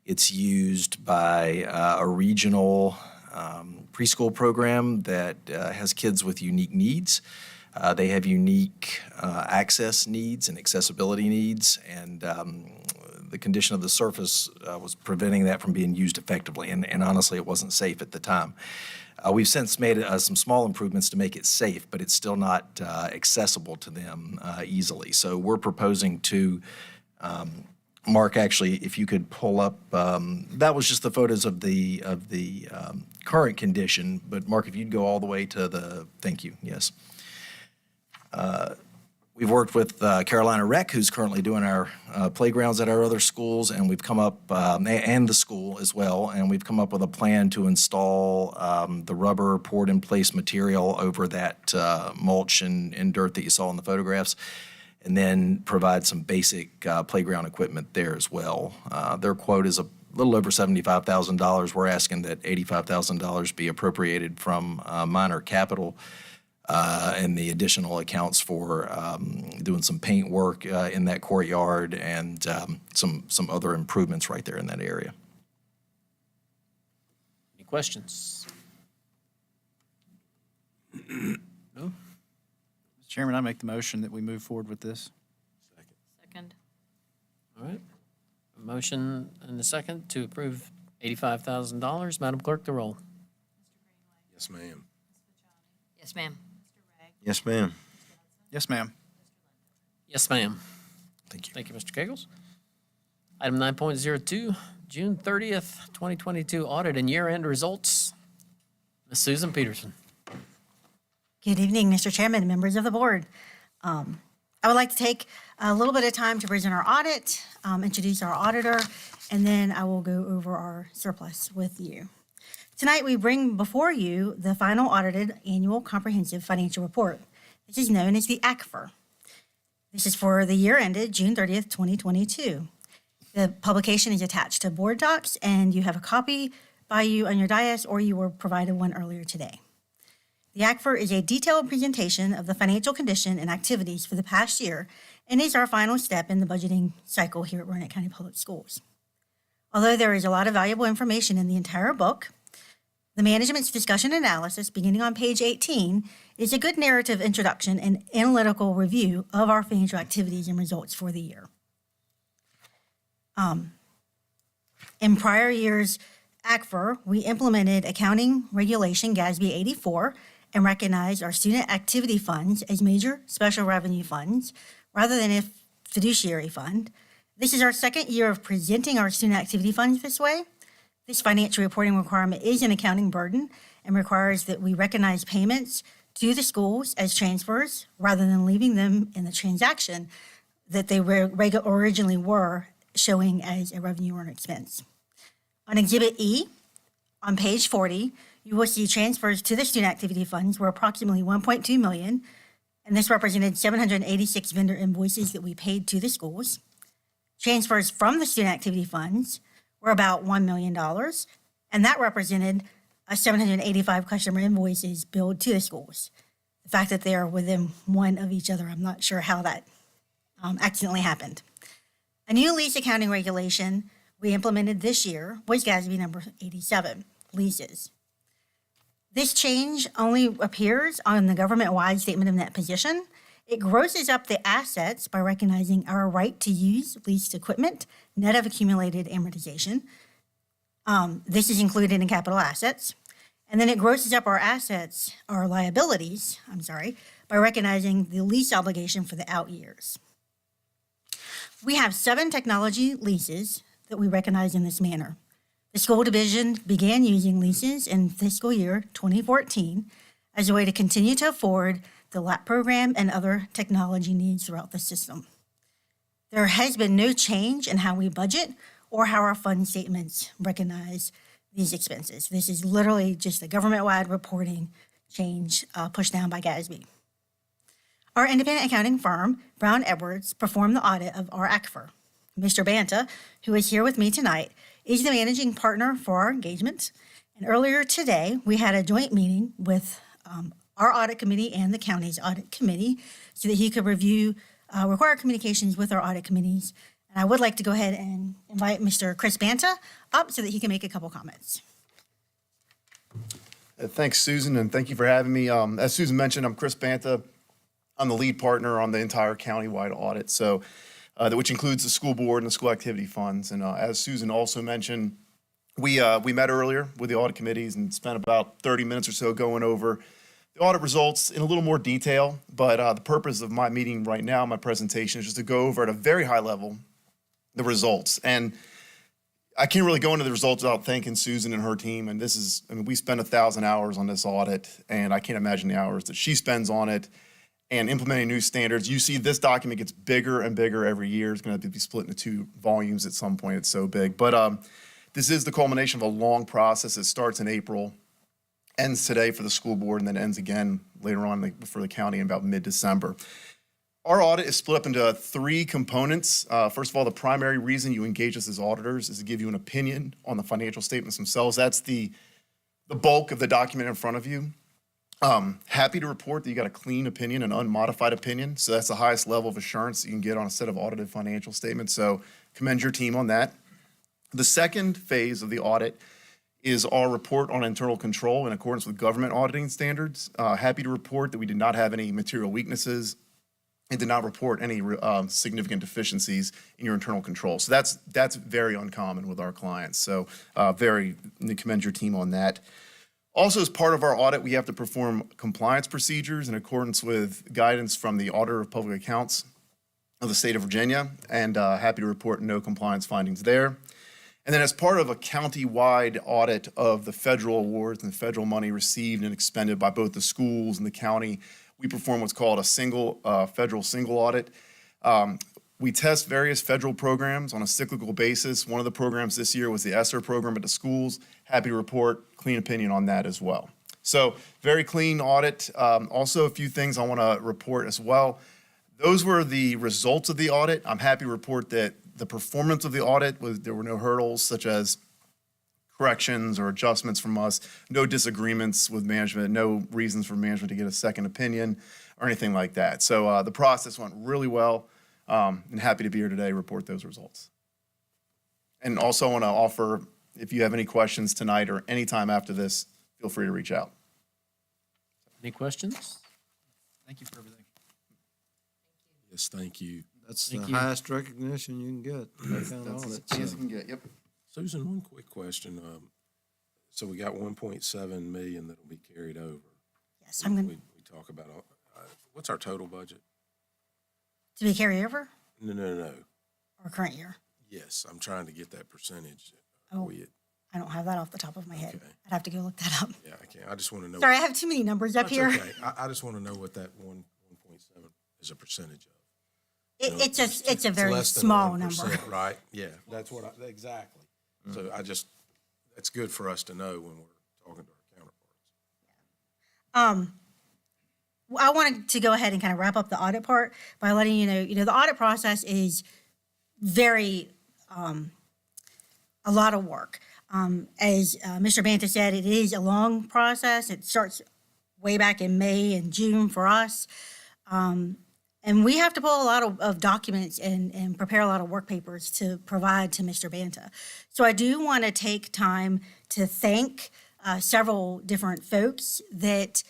It's used by a regional preschool program that has kids with unique needs. They have unique access needs and accessibility needs, and the condition of the surface was preventing that from being used effectively, and honestly, it wasn't safe at the time. We've since made some small improvements to make it safe, but it's still not accessible to them easily. So we're proposing to, Mark, actually, if you could pull up, that was just the photos of the current condition, but Mark, if you'd go all the way to the, thank you, yes. We've worked with Carolina Rec, who's currently doing our playgrounds at our other schools, and we've come up, and the school as well, and we've come up with a plan to install the rubber poured-in-place material over that mulch and dirt that you saw in the photographs, and then provide some basic playground equipment there as well. Their quote is a little over $75,000. We're asking that $85,000 be appropriated from minor capital and the additional accounts for doing some paint work in that courtyard and some other improvements right there in that area. Any questions? No? Mr. Chairman, I make the motion that we move forward with this. Second. All right. A motion and a second to approve $85,000. Madam Clerk, the roll. Yes, ma'am. Yes, ma'am. Yes, ma'am. Yes, ma'am. Yes, ma'am. Thank you. Thank you, Mr. Kegels. Item 9.02, June 30th, 2022 audit and year-end results. Ms. Susan Peterson. Good evening, Mr. Chairman, members of the board. I would like to take a little bit of time to present our audit, introduce our auditor, and then I will go over our surplus with you. Tonight, we bring before you the final audited annual comprehensive financial report. This is known as the ACFR. This is for the year ended June 30th, 2022. The publication is attached to board docs, and you have a copy by you on your dais, or you were provided one earlier today. The ACFR is a detailed presentation of the financial condition and activities for the past year and is our final step in the budgeting cycle here at Roanoke County Public Schools. Although there is a lot of valuable information in the entire book, the management's discussion analysis, beginning on page 18, is a good narrative introduction and analytical review of our financial activities and results for the year. In prior years' ACFR, we implemented accounting regulation GASB 84 and recognized our student activity funds as major special revenue funds rather than a fiduciary fund. This is our second year of presenting our student activity funds this way. This financial reporting requirement is an accounting burden and requires that we recognize payments to the schools as transfers rather than leaving them in the transaction that they originally were, showing as a revenue or an expense. On Exhibit E, on page 40, you will see transfers to the student activity funds were approximately $1.2 million, and this represented 786 vendor invoices that we paid to the schools. Transfers from the student activity funds were about $1 million, and that represented 785 customer invoices billed to the schools. The fact that they are within one of each other, I'm not sure how that accidentally happened. A new lease accounting regulation we implemented this year was GASB number 87, leases. This change only appears on the government-wide statement of net position. It grosses up the assets by recognizing our right to use leased equipment, net of accumulated amortization. This is included in capital assets. And then it grosses up our assets, our liabilities, by recognizing the lease obligation for the out years. We have 7 technology leases that we recognize in this manner. The school division began using leases in fiscal year 2014 as a way to continue to afford the LAP program and other technology needs throughout the system. There has been no change in how we budget or how our fund statements recognize these expenses. This is literally just a government-wide reporting change pushed down by GASB. Our independent accounting firm, Brown Edwards, performed the audit of our ACFR. Mr. Banta, who is here with me tonight, is the managing partner for our engagement. And earlier today, we had a joint meeting with our audit committee and the county's audit committee so that he could review required communications with our audit committees. And I would like to go ahead and invite Mr. Chris Banta up so that he can make a couple comments. Thanks, Susan, and thank you for having me. As Susan mentioned, I'm Chris Banta. I'm the lead partner on the entire county-wide audit, which includes the school board and the school activity funds. And as Susan also mentioned, we met earlier with the audit committees and spent about 30 minutes or so going over the audit results in a little more detail. But the purpose of my meeting right now, my presentation, is just to go over at a very high level the results. And I can't really go into the results without thanking Susan and her team. And we spent 1,000 hours on this audit, and I can't imagine the hours that she spends on it and implementing new standards. You see this document gets bigger and bigger every year. It's going to be split into 2 volumes at some point. It's so big. But this is the culmination of a long process. It starts in April, ends today for the school board, and then ends again later on for the county in about mid-December. Our audit is split up into 3 components. First of all, the primary reason you engage us as auditors is to give you an opinion on the financial statements themselves. That's the bulk of the document in front of you. Happy to report that you got a clean opinion, an unmodified opinion. So that's the highest level of assurance you can get on a set of audited financial statements. So commend your team on that. The second phase of the audit is our report on internal control in accordance with government auditing standards. Happy to report that we did not have any material weaknesses and did not report any significant deficiencies in your internal control. So that's very uncommon with our clients. So commend your team on that. Also, as part of our audit, we have to perform compliance procedures in accordance with guidance from the Auditor of Public Accounts of the state of Virginia, and happy to report no compliance findings there. And then as part of a county-wide audit of the federal awards and the federal money received and expended by both the schools and the county, we perform what's called a federal single audit. We test various federal programs on a cyclical basis. One of the programs this year was the ESSER program at the schools. Happy to report clean opinion on that as well. So very clean audit. Also, a few things I want to report as well. Those were the results of the audit. I'm happy to report that the performance of the audit there were no hurdles such as corrections or adjustments from us, no disagreements with management, no reasons for management to get a second opinion or anything like that. So the process went really well. And happy to be here today to report those results. And also want to offer, if you have any questions tonight or anytime after this, feel free to reach out. Any questions? Thank you for everything. Yes, thank you. That's Thank the you. highest recognition you can get. That kind of audit, so. Yes, you can get, yep. Susan, one quick question. So we got 1.7 million that'll be carried over. Yes, I'm going We talk about, what's our total budget? to be carried over No. or current year. Yes, I'm trying to get that percentage. Oh. I don't have that off the top of my head. Okay. I'd have to go look that up. Yeah, I can't. I just want to know. Sorry, I have too many numbers up That's here. okay. I just want to know what that 1.7 is a percentage of. You know, It's a very less than small 1%, number. Right, yeah, that's what exactly. So that's good for us to know when we're talking to our counterparts. I wanted to go ahead and kind of wrap up the audit part by letting you know, the audit process is very, a lot of work. As Mr. Banta said, it is a long process. It starts way back in May and June for us. And we have to pull a lot of documents and prepare a lot of work papers to provide to Mr. Banta. So I do want to take time to thank several different folks that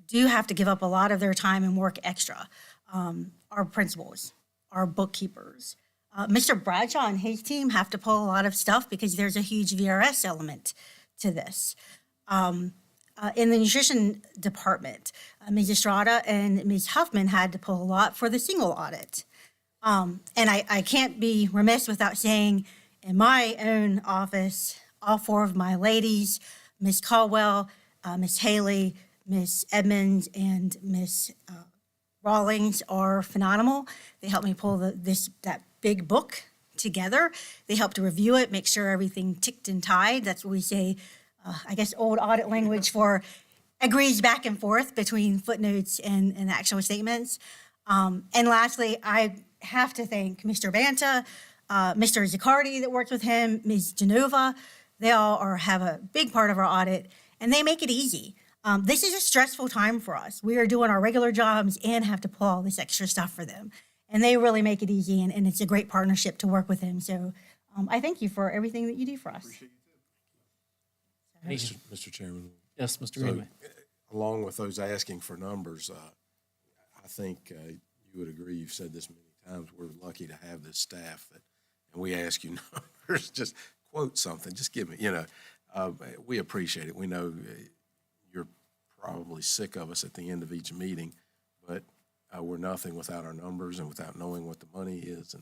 do have to give up a lot of their time and work extra. Our principals, our bookkeepers. Mr. Bradshaw and his team have to pull a lot of stuff because there's a huge VRS element to this. In the nutrition department, Ms. Estrada and Ms. Huffman had to pull a lot for the single audit. And I can't be remiss without saying in my own office, all four of my ladies, Ms. Caldwell, Ms. Haley, Ms. Edmonds, and Ms. Rawlings are phenomenal. They helped me pull that big book together. They helped to review it, make sure everything ticked and tied. That's what we say, I guess, old audit language for agrees back and forth between footnotes and actual statements. And lastly, I have to thank Mr. Banta, Mr. Zaccardi that worked with him, Ms. Genova. They all have a big part of our audit, and they make it easy. This is a stressful time for us. We are doing our regular jobs and have to pull all this extra stuff for them. And they really make it easy, and it's a great partnership to work with them. So I thank you for everything that you do for us. Mr. Chairman. Yes, Mr. So, Greenway. along with those asking for numbers, I think you would agree, you've said this many times, we're lucky to have this staff and we ask you numbers, just quote something, just give me, we appreciate it. We know you're probably sick of us at the end of each meeting, but we're nothing without our numbers and without knowing what the money is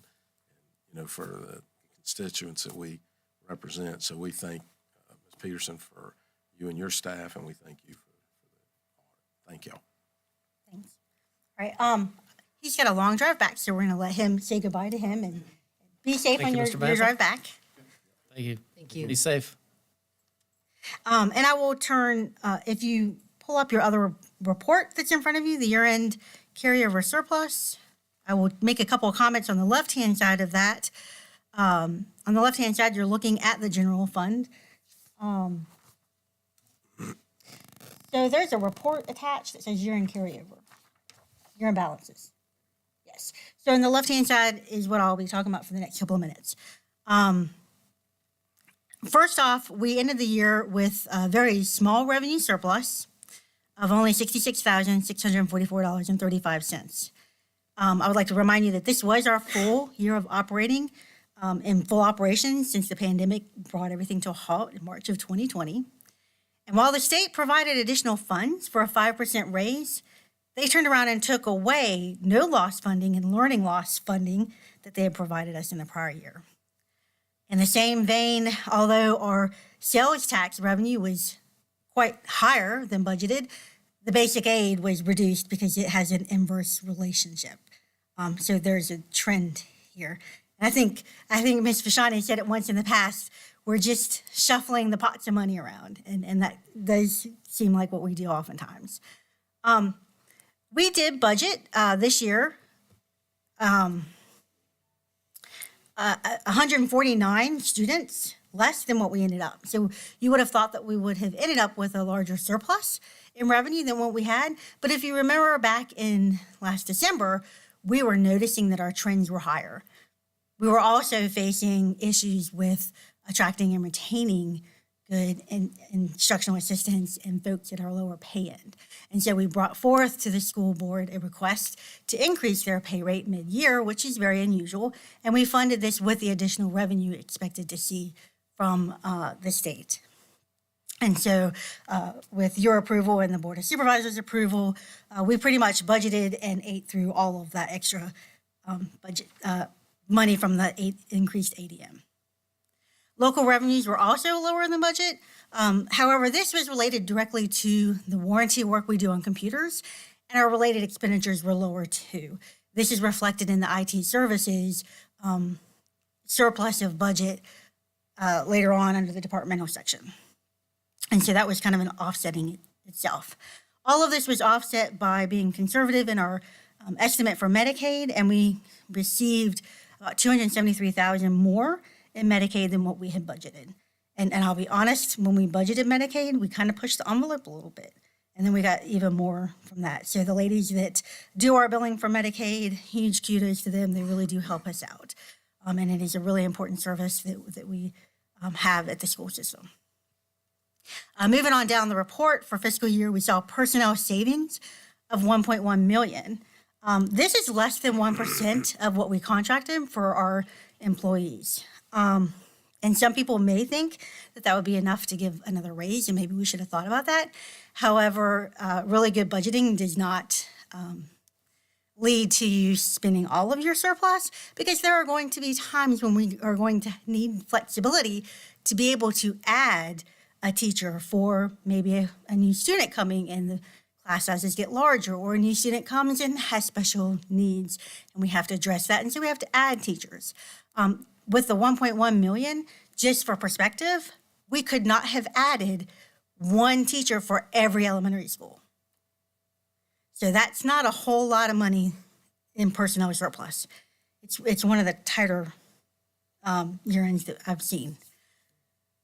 and for the constituents that we represent. So we thank Ms. Peterson for you and your staff, and we thank you for the audit. Thank y'all. Thanks. All right. He's got a long drive back, so we're going to let him say goodbye to him and be safe on your drive back. Thank you. Thank you. Be safe. And I will turn, if you pull up your other report that's in front of you, the year-end carryover surplus, I will make a couple of comments on the left-hand side of that. On the left-hand side, you're looking at the general fund. So there's a report attached that says year-end carryover, year-end balances. Yes. So on the left-hand side is what I'll be talking about for the next couple of minutes. First off, we ended the year with a very small revenue surplus of only $66,644.35. I would like to remind you that this was our full year of operating in full operation since the pandemic brought everything to a halt in March of 2020. And while the state provided additional funds for a 5% raise, they turned around and took away no loss funding and learning loss funding that they had provided us in the prior year. In the same vein, although our sales tax revenue was quite higher than budgeted, the basic aid was reduced because it has an inverse relationship. So there's a trend here. And I think Ms. Fashani said it once in the past, we're just shuffling the pots of money around. And that does seem like what we do oftentimes. We did budget this year 149 students less than what we ended up. So you would have thought that we would have ended up with a larger surplus in revenue than what we had. But if you remember back in last December, we were noticing that our trends were higher. We were also facing issues with attracting and retaining good instructional assistants and folks at our lower pay end. And so we brought forth to the school board a request to increase their pay rate mid-year, which is very unusual. And we funded this with the additional revenue expected to see from the state. And so with your approval and the Board of Supervisors' approval, we pretty much budgeted and ate through all of that extra budget money from the increased ADM. Local revenues were also lower in the budget. However, this was related directly to the warranty work we do on computers, and our related expenditures were lower too. This is reflected in the IT services surplus of budget later on under the departmental section. And so that was kind of an offsetting itself. All of this was offset by being conservative in our estimate for Medicaid, and we received about $273,000 more in Medicaid than what we had budgeted. And I'll be honest, when we budgeted Medicaid, we kind of pushed the envelope a little bit. And then we got even more from that. So the ladies that do our billing for Medicaid, huge kudos to them. They really do help us out. And it is a really important service that we have at the school system. Moving on down the report for fiscal year, we saw personnel savings of $1.1 million. This is less than 1% of what we contracted for our employees. And some people may think that that would be enough to give another raise, and maybe we should have thought about that. However, really good budgeting does not lead to you spending all of your surplus, because there are going to be times when we are going to need flexibility to be able to add a teacher for maybe a new student coming and the class sizes get larger, or a new student comes and has special needs, and we have to address that. And so we have to add teachers. With the 1.1 million, just for perspective, we could not have added one teacher for every elementary school. So that's not a whole lot of money in personnel surplus. It's one of the tighter year ends that I've seen.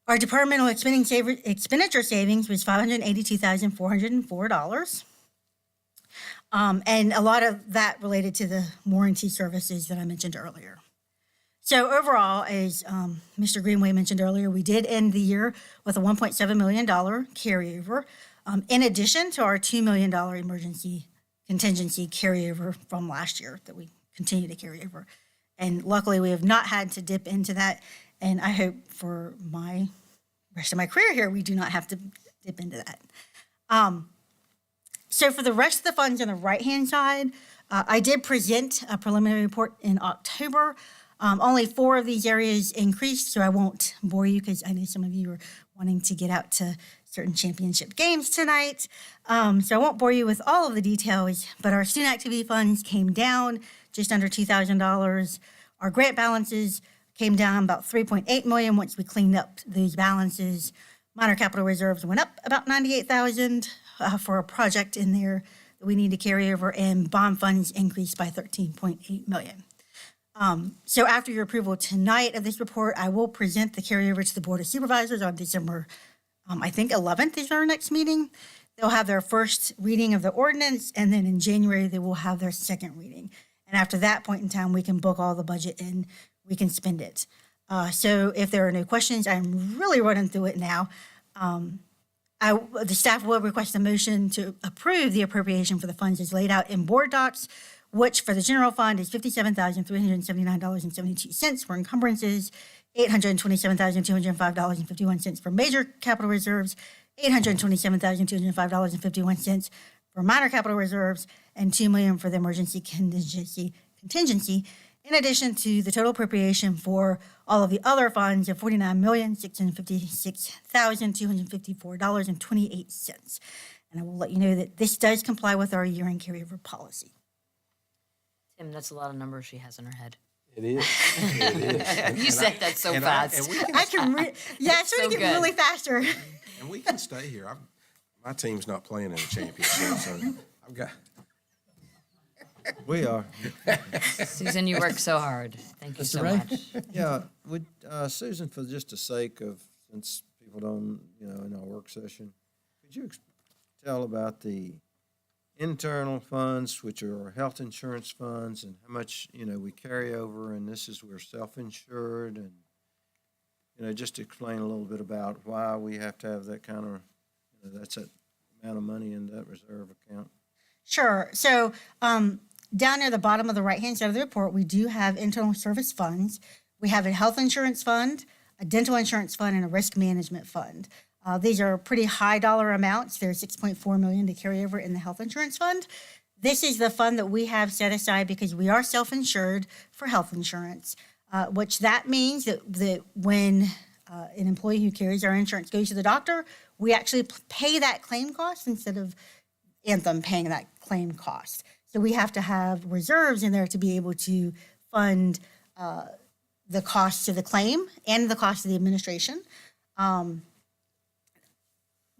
Our departmental expenditure savings was $582,404. And a lot of that related to the warranty services that I mentioned earlier. So overall, as Mr. Greenway mentioned earlier, we did end the year with a $1.7 million carryover, in addition to our $2 million emergency contingency carryover from last year that we continue to carry over. And luckily, we have not had to dip into that. And I hope for my rest of my career here, we do not have to dip into that. So for the rest of the funds on the right-hand side, I did present a preliminary report in October. Only 4 of these areas increased, so I won't bore you because I know some of you are wanting to get out to certain championship games tonight. So I won't bore you with all of the details, but our student activity funds came down just under $2,000. Our grant balances came down about $3.8 million once we cleaned up these balances. Minor capital reserves went up about $98,000 for a project in there that we need to carry over, and bond funds increased by $13.8 million. So after your approval tonight of this report, I will present the carryover to the Board of Supervisors on December, I think 11th is our next meeting. they'll have their first reading of the ordinance, and then in January, they will have their second reading. And after that point in time, we can book all the budget and we can spend it. So if there are no questions, I'm really running through it now. The staff will request a motion to approve the appropriation for the funds as laid out in board docs, which for the general fund is $57,379.72 for encumbrances, $827,205.51 for major capital reserves, $827,205.51 for minor capital reserves, and $2 million for the emergency contingency, in addition to the total appropriation for all of the other funds of $49,656,254.28. And I will let you know that this does comply with our year-end carryover policy. Tim, that's a lot of numbers she has in her head. It is. It is. You said that so fast. I can it's so going to get good. really faster. And we can stay here. My team's not playing in a championship, so I've got. We are. Susan, you work so hard. Thank you Mr. so Ray? much. Yeah, would, Susan, for just the sake of, since people don't, in our work session, could you tell about the internal funds, which are our health insurance funds, and how much, we carry over, and this is, we're self-insured, and, just to explain a little bit about why we have to have that kind of, that's that amount of money in that reserve account? Sure. So down near the bottom of the right-hand side of the report, we do have internal service funds. We have a health insurance fund, a dental insurance fund, and a risk management fund. These are pretty high dollar amounts. There's $6.4 million to carry over in the health insurance fund. This is the fund that we have set aside because we are self-insured for health insurance, which that means that when an employee who carries our insurance goes to the doctor, we actually pay that claim cost instead of Anthem paying that claim cost. So we have to have reserves in there to be able to fund the cost of the claim and the cost of the administration.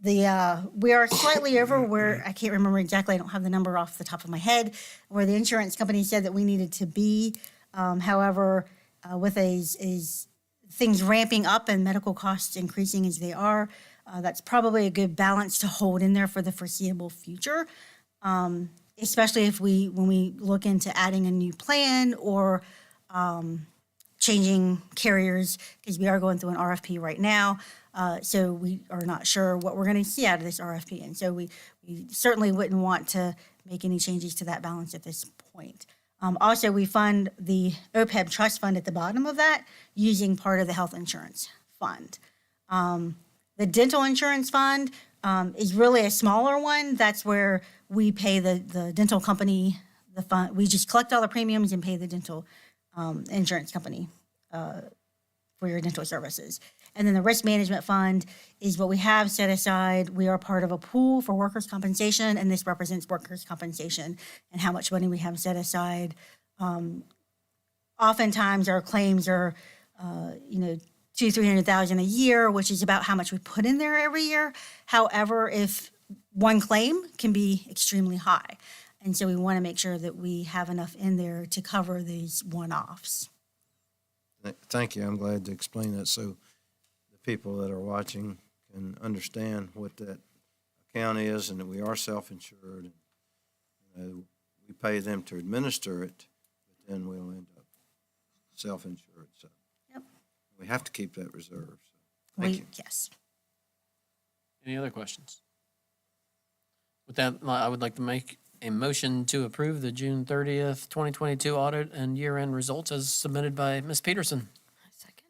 We are slightly over where, I can't remember exactly, I don't have the number off the top of my head, where the insurance company said that we needed to be. However, with things ramping up and medical costs increasing as they are, that's probably a good balance to hold in there for the foreseeable future, especially when we look into adding a new plan or changing carriers, because we are going through an RFP right now. So we are not sure what we're going to see out of this RFP. And so we certainly wouldn't want to make any changes to that balance at this point. Also, we fund the OPEB trust fund at the bottom of that using part of the health insurance fund. The dental insurance fund is really a smaller one. That's where we pay the dental company the fund. We just collect all the premiums and pay the dental insurance company for your dental services. And then the risk management fund is what we have set aside. We are part of a pool for workers' compensation, and this represents workers' compensation and how much money we have set aside. Oftentimes, our claims are, $200,000-300,000 a year, which is about how much we put in there every year. However, if one claim can be extremely high. And so we want to make sure that we have enough in there to cover these one-offs. Thank you. I'm glad to explain that so the people that are watching can understand what that account is and that we are self-insured. We pay them to administer it, but then we'll end up self-insured. So Yep. we have to keep that reserve. So thank you. Yes. Any other questions? With that, I would like to make a motion to approve the June 30th, 2022 audit and year-end results as submitted by Ms. Peterson. Second.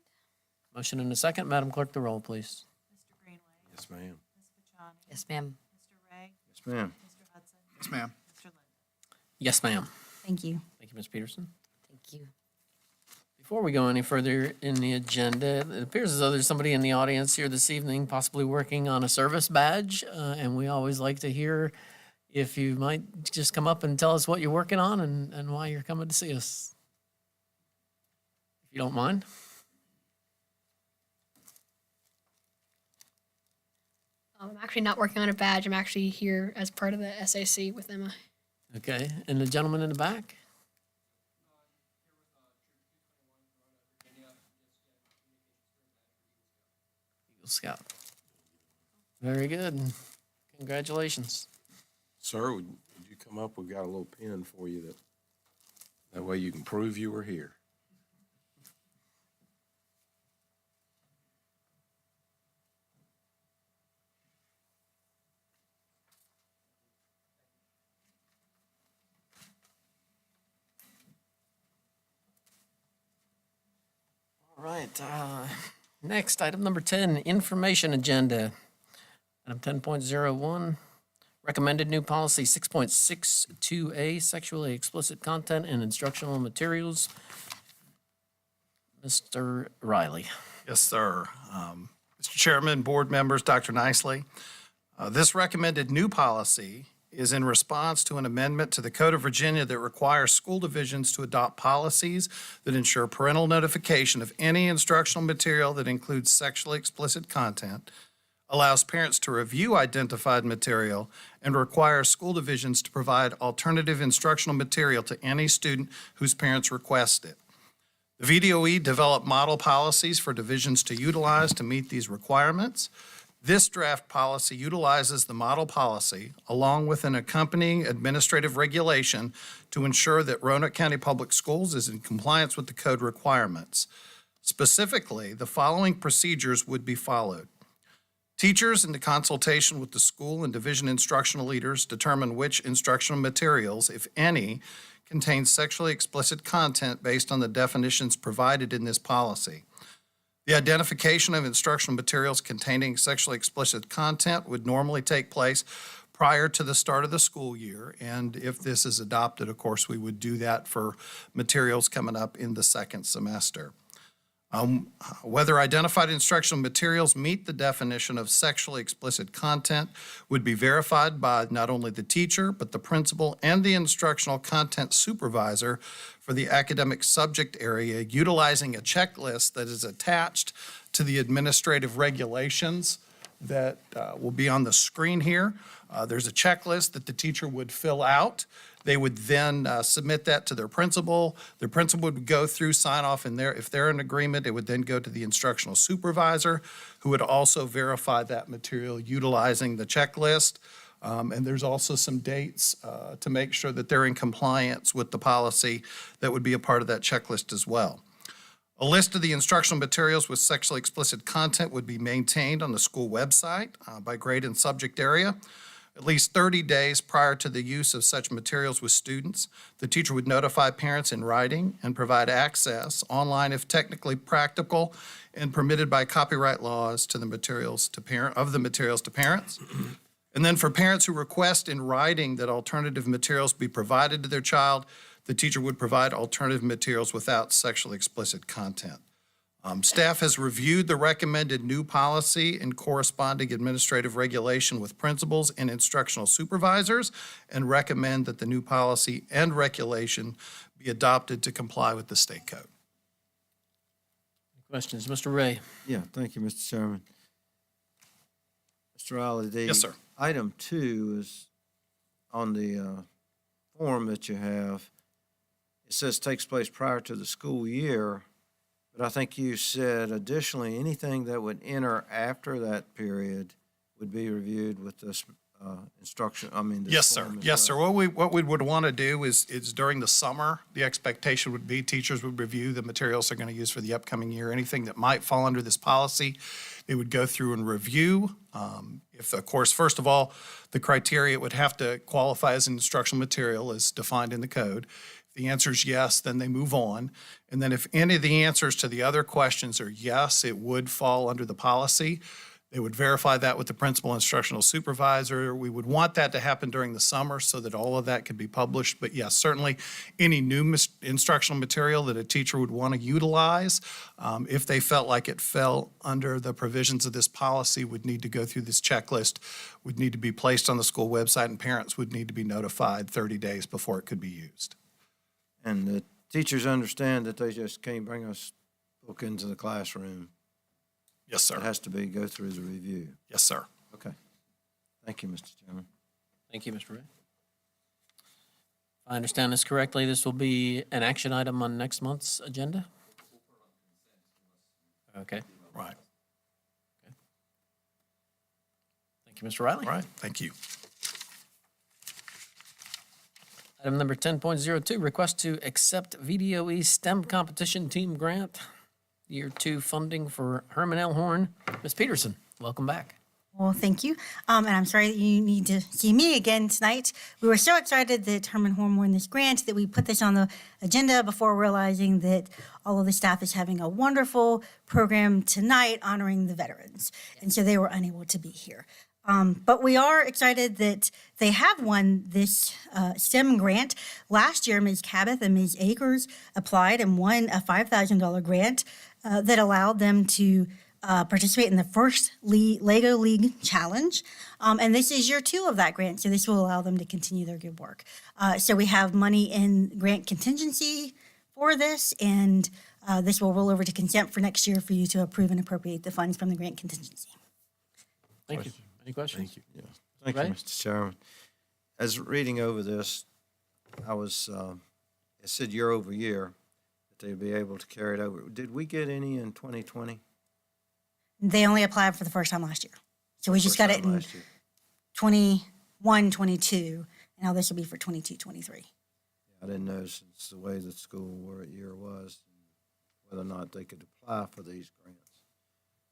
Motion and a second. Madam Clerk, the roll, please. Mr. Greenway. Yes, ma'am. Ms. Buchani. Yes, ma'am. Mr. Ray. Yes, ma'am. Mr. Hudson. Yes, ma'am. Mr. Linden. Yes, ma'am. Thank you. Thank you, Ms. Peterson. Thank you. Before we go any further in the agenda, it appears as though there's somebody in the audience here this evening possibly working on a service badge, and we always like to hear if you might just come up and tell us what you're working on and why you're coming to see us. If you don't mind. I'm actually not working on a badge. I'm actually here as part of the SAC with Emma. Okay, and the gentleman in the back? Eagle Scout. Very good. Congratulations. Sir, would you come up? We've got a little pin for you that way you can prove you were here. All right, next, item number 10, information agenda. Item 10.01, recommended new policy 6.62A, sexually explicit content and instructional materials. Mr. Riley. Yes, sir. Mr. Chairman, board members, Dr. Nicely. This recommended new policy is in response to an amendment to the Code of Virginia that requires school divisions to adopt policies that ensure parental notification of any instructional material that includes sexually explicit content, allows parents to review identified material, and requires school divisions to provide alternative instructional material to any student whose parents request it. The VDOE developed model policies for divisions to utilize to meet these requirements. This draft policy utilizes the model policy along with an accompanying administrative regulation to ensure that Roanoke County Public Schools is in compliance with the code requirements. Specifically, the following procedures would be followed. Teachers, in the consultation with the school and division instructional leaders, determine which instructional materials, if any, contain sexually explicit content based on the definitions provided in this policy. The identification of instructional materials containing sexually explicit content would normally take place prior to the start of the school year, and if this is adopted, of course, we would do that for materials coming up in the second semester. Whether identified instructional materials meet the definition of sexually explicit content would be verified by not only the teacher, but the principal and the instructional content supervisor for the academic subject area, utilizing a checklist that is attached to the administrative regulations that will be on the screen here. There's a checklist that the teacher would fill out. They would then submit that to their principal. Their principal would go through, sign off in there. If they're in agreement, it would then go to the instructional supervisor, who would also verify that material utilizing the checklist. And there's also some dates to make sure that they're in compliance with the policy that would be a part of that checklist as well. A list of the instructional materials with sexually explicit content would be maintained on the school website by grade and subject area. At least 30 days prior to the use of such materials with students, the teacher would notify parents in writing and provide access online if technically practical and permitted by copyright laws to the materials to parents. And then for parents who request in writing that alternative materials be provided to their child, the teacher would provide alternative materials without sexually explicit content. Staff has reviewed the recommended new policy and corresponding administrative regulation with principals and instructional supervisors and recommend that the new policy and regulation be adopted to comply with the state code. Questions? Mr. Ray? Yeah, thank you, Mr. Chairman. Mr. Riley, Yes, sir. Item 2 is on the form that you have. It says takes place prior to the school year, but I think you said additionally, anything that would enter after that period would be reviewed with this instruction, this Yes, sir. form as Yes, sir. well. What we would want to do is during the summer, the expectation would be teachers would review the materials they're going to use for the upcoming year. Anything that might fall under this policy, they would go through and review. If, of course, first of all, the criteria would have to qualify as an instructional material as defined in the code. If the answer is yes, then they move on. And then if any of the answers to the other questions are yes, it would fall under the policy. They would verify that with the principal instructional supervisor. We would want that to happen during the summer so that all of that could be published. But yes, certainly any new instructional material that a teacher would want to utilize, if they felt like it fell under the provisions of this policy, would need to go through this checklist, would need to be placed on the school website, and parents would need to be notified 30 days before it could be used. And the teachers understand that they just can't bring us book into the classroom. Yes, sir. It has to go through the review. Yes, sir. Okay. Thank you, Mr. Chairman. Thank you, Mr. Ray. If I understand this correctly, this will be an action item on next month's agenda? Okay. Right. Thank you, Mr. Riley. All right, thank you. Item number 10.02, request to accept VDOE STEM Competition Team Grant, Year 2 funding for Herman L. Horn. Ms. Peterson, welcome back. Well, thank you. And I'm sorry that you need to see me again tonight. We were so excited that Herman Horn won this grant that we put this on the agenda before realizing that all of the staff is having a wonderful program tonight honoring the veterans. And so they were unable to be here. But we are excited that they have won this STEM grant. Last year, Ms. Cabot and Ms. Akers applied and won a $5,000 grant that allowed them to participate in the first Lego League Challenge. And this is year 2 of that grant, so this will allow them to continue their good work. So we have money in grant contingency for this, and this will roll over to consent for next year for you to approve and appropriate the funds from the grant contingency. Thank you. Any questions? Thank you. Yeah. Thank Ray? you, Mr. Chairman. As reading over this, I was, it said year over year that they'd be able to carry it over. Did we get any in 2020? They only applied for the first time last year. So we just got it in Last year. 21, 22, and now this will be for 22, 23. I didn't know since the way the school year was, whether or not they could apply for these grants.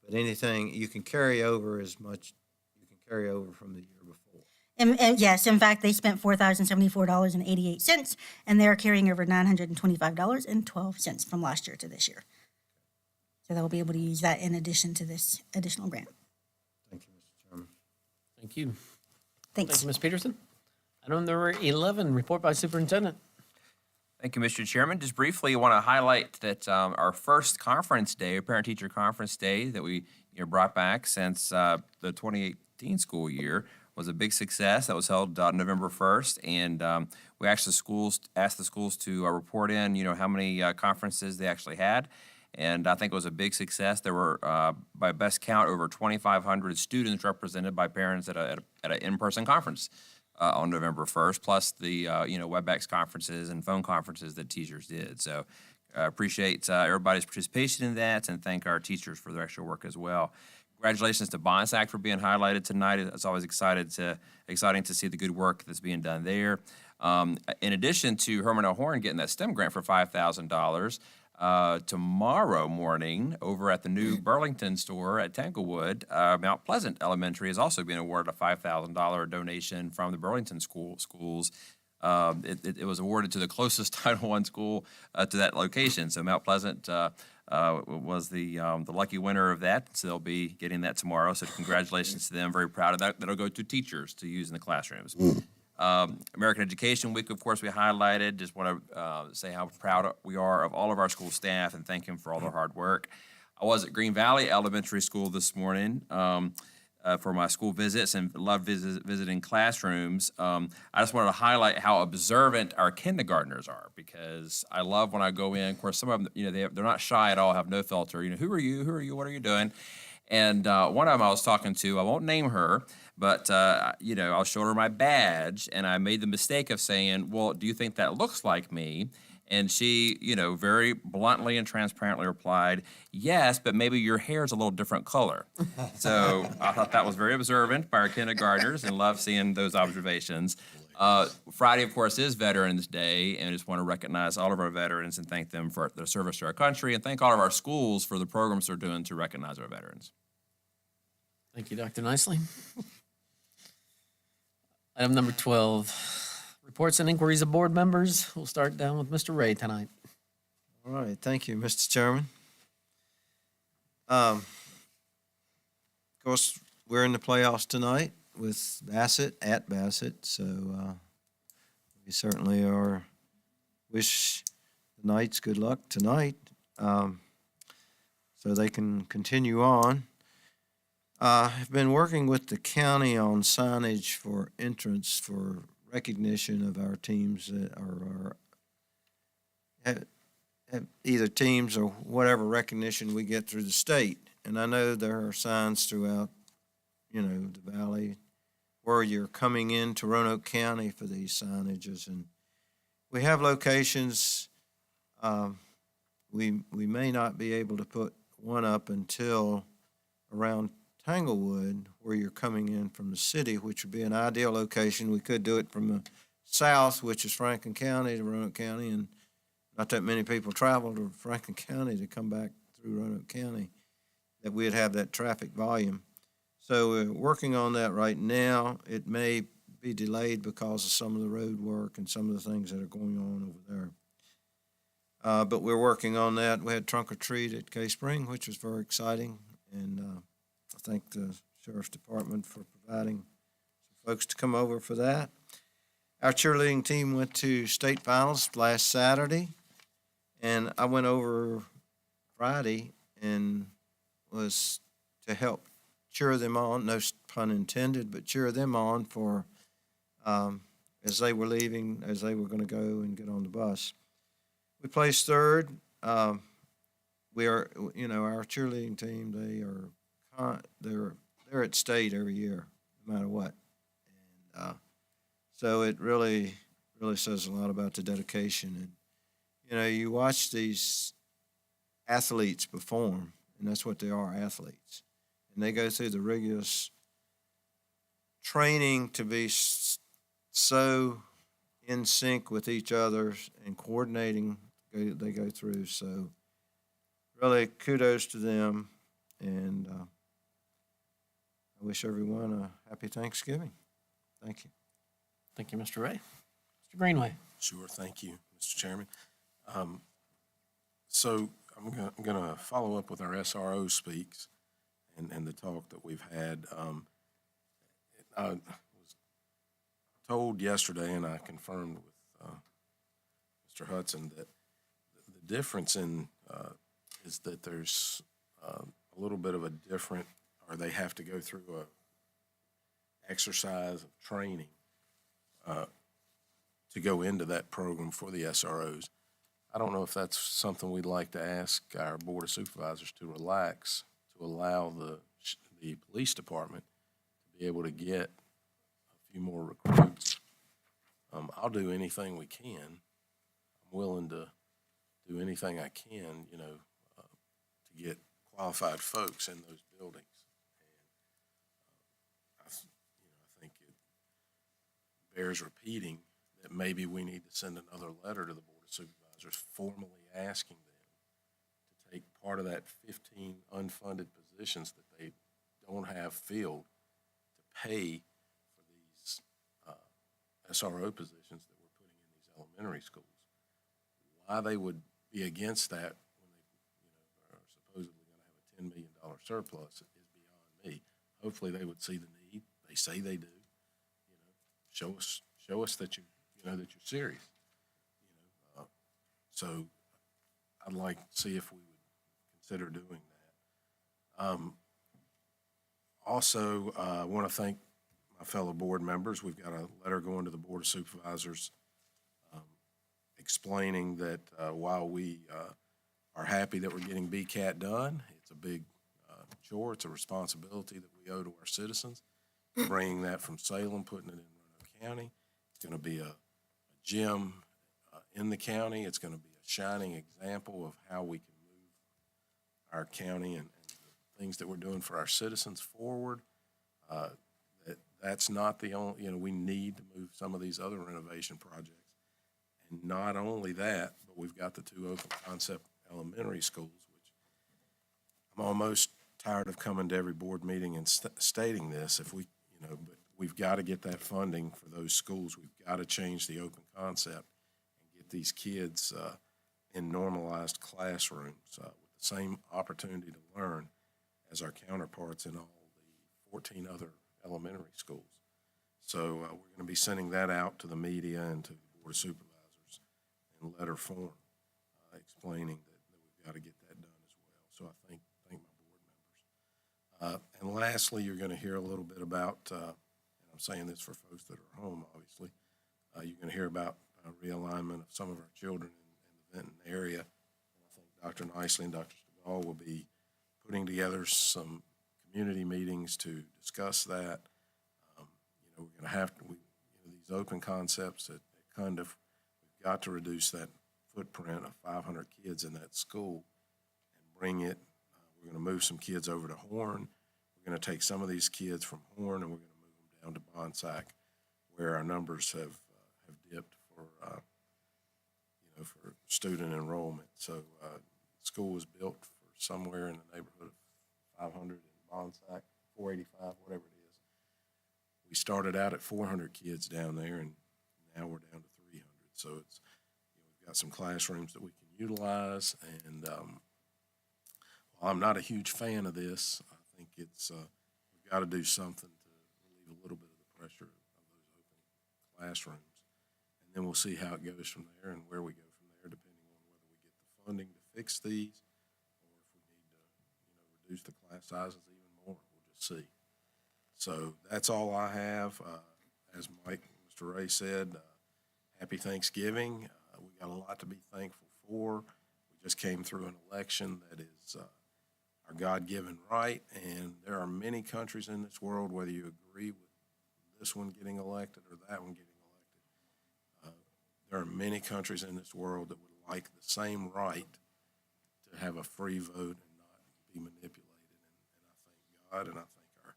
But anything, you can carry over as much, you can carry over from the year before. And yes, in fact, they spent $4,074.88, and they're carrying over $925.12 from last year to this year. So they'll be able to use that in addition to this additional grant. Thank you, Mr. Chairman. Thank you. Thanks. Thank you, Ms. Peterson. Item number 11, report by superintendent. Thank you, Mr. Chairman. Just briefly, I want to highlight that our first conference day, parent-teacher conference day that we brought back since the 2018 school year was a big success. That was held November 1st, and we asked the schools to report in, how many conferences they actually had. And I think it was a big success. There were, by best count, over 2,500 students represented by parents at an in-person conference on November 1st, plus the WebEx conferences and phone conferences that teachers did. So appreciate everybody's participation in that, and thank our teachers for their extra work as well. Congratulations to Bonsack for being highlighted tonight. It's always exciting to see the good work that's being done there. In addition to Herman L. Horn getting that STEM grant for $5,000, tomorrow morning over at the new Burlington store at Tanglewood, Mount Pleasant Elementary is also being awarded a $5,000 donation from the Burlington schools. It was awarded to the closest Title I school to that location. So Mount Pleasant was the lucky winner of that. So they'll be getting that tomorrow. So congratulations to them. Very proud of that. That'll go to teachers to use in the classrooms. American Education Week, of course, we highlighted. Just want to say how proud we are of all of our school staff and thank them for all their hard work. I was at Green Valley Elementary School this morning for my school visits and loved visiting classrooms. I just wanted to highlight how observant our kindergartners are, because I love when I go in. Of course, some of them, they're not shy at all, have no filter. Who are you? Who are you? What are you doing? And one of them I was talking to, I won't name her, but, I'll show her my badge, and I made the mistake of saying, well, do you think that looks like me? And she, very bluntly and transparently replied, yes, but maybe your hair's a little different color. So I thought that was very observant by our kindergartners and love seeing those observations. Friday, of course, is Veterans Day, and I just want to recognize all of our veterans and thank them for their service to our country, and thank all of our schools for the programs they're doing to recognize our veterans. Thank you, Dr. Nicely. Item number 12, reports and inquiries of board members. We'll start down with Mr. Ray tonight. All right, thank you, Mr. Chairman. Of course, we're in the playoffs tonight with Bassett at Bassett, so we certainly wish the Knights good luck tonight, so they can continue on. I've been working with the county on signage for entrance for recognition of our teams that are have either teams or whatever recognition we get through the state. And I know there are signs throughout, the valley where you're coming into Roanoke County for these signages. And we have locations, we may not be able to put one up until around Tanglewood, where you're coming in from the city, which would be an ideal location. We could do it from the south, which is Franklin County to Roanoke County, and not that many people travel to Franklin County to come back through Roanoke County, that we'd have that traffic volume. So we're working on that right now. It may be delayed because of some of the road work and some of the things that are going on over there. But we're working on that. We had trunk or treat at Cay Spring, which was very exciting, and I thank the Sheriff's Department for providing some folks to come over for that. Our cheerleading team went to state finals last Saturday, and I went over Friday and was to help cheer them on, no pun intended, but cheer them on for as they were leaving, as they were going to go and get on the bus. We placed third. We are, our cheerleading team, they're at state every year, no matter what. And so it really says a lot about the dedication. And, you watch these athletes perform, and that's what they are, athletes. And they go through the rigorous training to be so in sync with each other and coordinating they go through. So really kudos to them, and I wish everyone a happy Thanksgiving. Thank you. Thank you, Mr. Ray. Mr. Greenway. Sure, thank you, Mr. Chairman. So I'm gonna follow up with our SRO speaks and the talk that we've had. I was told yesterday, and I confirmed with Mr. Hudson, that the difference is that there's a little bit of a different, or they have to go through a exercise of training to go into that program for the SROs. I don't know if that's something we'd like to ask our Board of Supervisors to relax, to allow the police department to be able to get a few more recruits. I'll do anything we can. I'm willing to do anything I can, to get qualified folks in those buildings. And I think it bears repeating that maybe we need to send another letter to the Board of Supervisors formally asking them to take part of that 15 unfunded positions that they don't have filled to pay for these SRO positions that we're putting in these elementary schools. Why they would be against that when they are supposedly going to have a $10 million surplus is beyond me. Hopefully they would see the need. They say they do. Show us that that you're serious. So I'd like to see if we would consider doing that. Also, I want to thank my fellow board members. We've got a letter going to the Board of Supervisors explaining that while we are happy that we're getting BCAT done, it's a big chore. It's a responsibility that we owe to our citizens. Bringing that from Salem, putting it in Roanoke County. It's going to be a gym in the county. It's going to be a shining example of how we can move our county and the things that we're doing for our citizens forward. That's not the only, we need to move some of these other renovation projects. And not only that, but we've got the 2 open concept elementary schools, which I'm almost tired of coming to every board meeting and stating this. If we, but we've got to get that funding for those schools. We've got to change the open concept and get these kids in normalized classrooms with the same opportunity to learn as our counterparts in all the 14 other elementary schools. So we're going to be sending that out to the media and to the Board of Supervisors in letter form, explaining that we've got to get that done as well. So I thank my board members. And lastly, you're going to hear a little bit about, and I'm saying this for folks that are home, obviously, you're going to hear about realignment of some of our children in the Benton area. And I think Dr. Nicely and Dr. Stegall will be putting together some community meetings to discuss that. We're going to have to, these open concepts at Cundiff, we've got to reduce that footprint of 500 kids in that school and bring it. We're going to move some kids over to Horn. We're going to take some of these kids from Horn and we're going to move them down to Bonsack, where our numbers have dipped for for student enrollment. So school was built for somewhere in the neighborhood of 500 in Bonsack, 485, whatever it is. We started out at 400 kids down there, and now we're down to 300. So it's we've got some classrooms that we can utilize. And while I'm not a huge fan of this, I think it's we've got to do something to relieve a little bit of the pressure of those open classrooms. And then we'll see how it goes from there and where we go from there, depending on whether we get the funding to fix these or if we need to, reduce the class sizes even more. We'll just see. So that's all I have. As Mr. Ray said, happy Thanksgiving. We got a lot to be thankful for. We just came through an election that is our God-given right, and there are many countries in this world, whether you agree with this one getting elected or that one getting elected, there are many countries in this world that would like the same right to have a free vote and not be manipulated. And I thank God and I thank our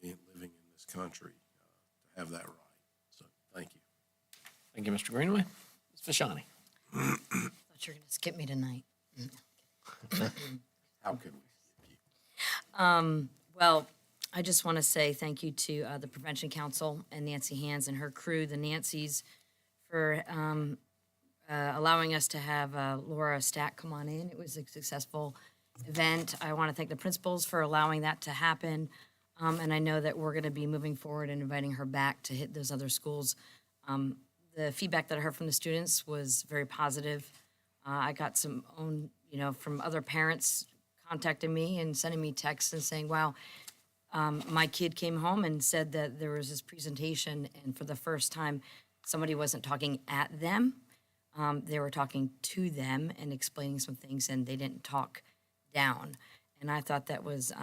for living in this country to have that right. So thank you. Thank you, Mr. Greenway. Ms. Fashani. I thought you were going to skip me tonight. How could we? Well, I just want to say thank you to the Prevention Council and Nancy Hands and her crew, the Nancys, for allowing us to have Laura Stack come on in. It was a successful event. I want to thank the principals for allowing that to happen. And I know that we're going to be moving forward and inviting her back to hit those other schools. The feedback that I heard from the students was very positive. I got some from other parents contacting me and sending me texts and saying, wow, my kid came home and said that there was this presentation, and for the first time, somebody wasn't talking at them. They were talking to them and explaining some things, and they didn't talk down. And I thought that was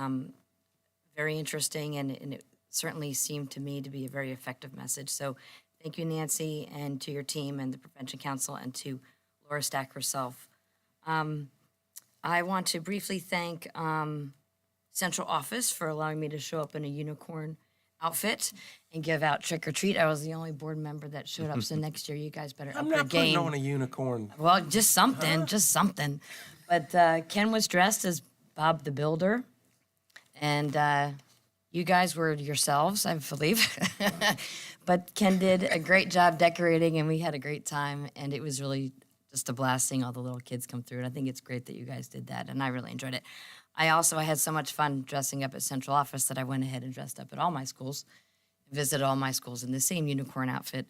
very interesting, and it certainly seemed to me to be a very effective message. So thank you, Nancy, and to your team and the Prevention Council and to Laura Stack herself. I want to briefly thank Central Office for allowing me to show up in a unicorn outfit and give out trick or treat. I was the only board member that showed up, so next year you guys better up I'm your not game. putting on a unicorn. Well, just something, just something. But Ken was dressed as Bob the Builder, and you guys were yourselves, I believe. But Ken did a great job decorating, and we had a great time, and it was really just a blast seeing all the little kids come through. And I think it's great that you guys did that, and I really enjoyed it. I had so much fun dressing up at Central Office that I went ahead and dressed up at all my schools, visited all my schools in the same unicorn outfit.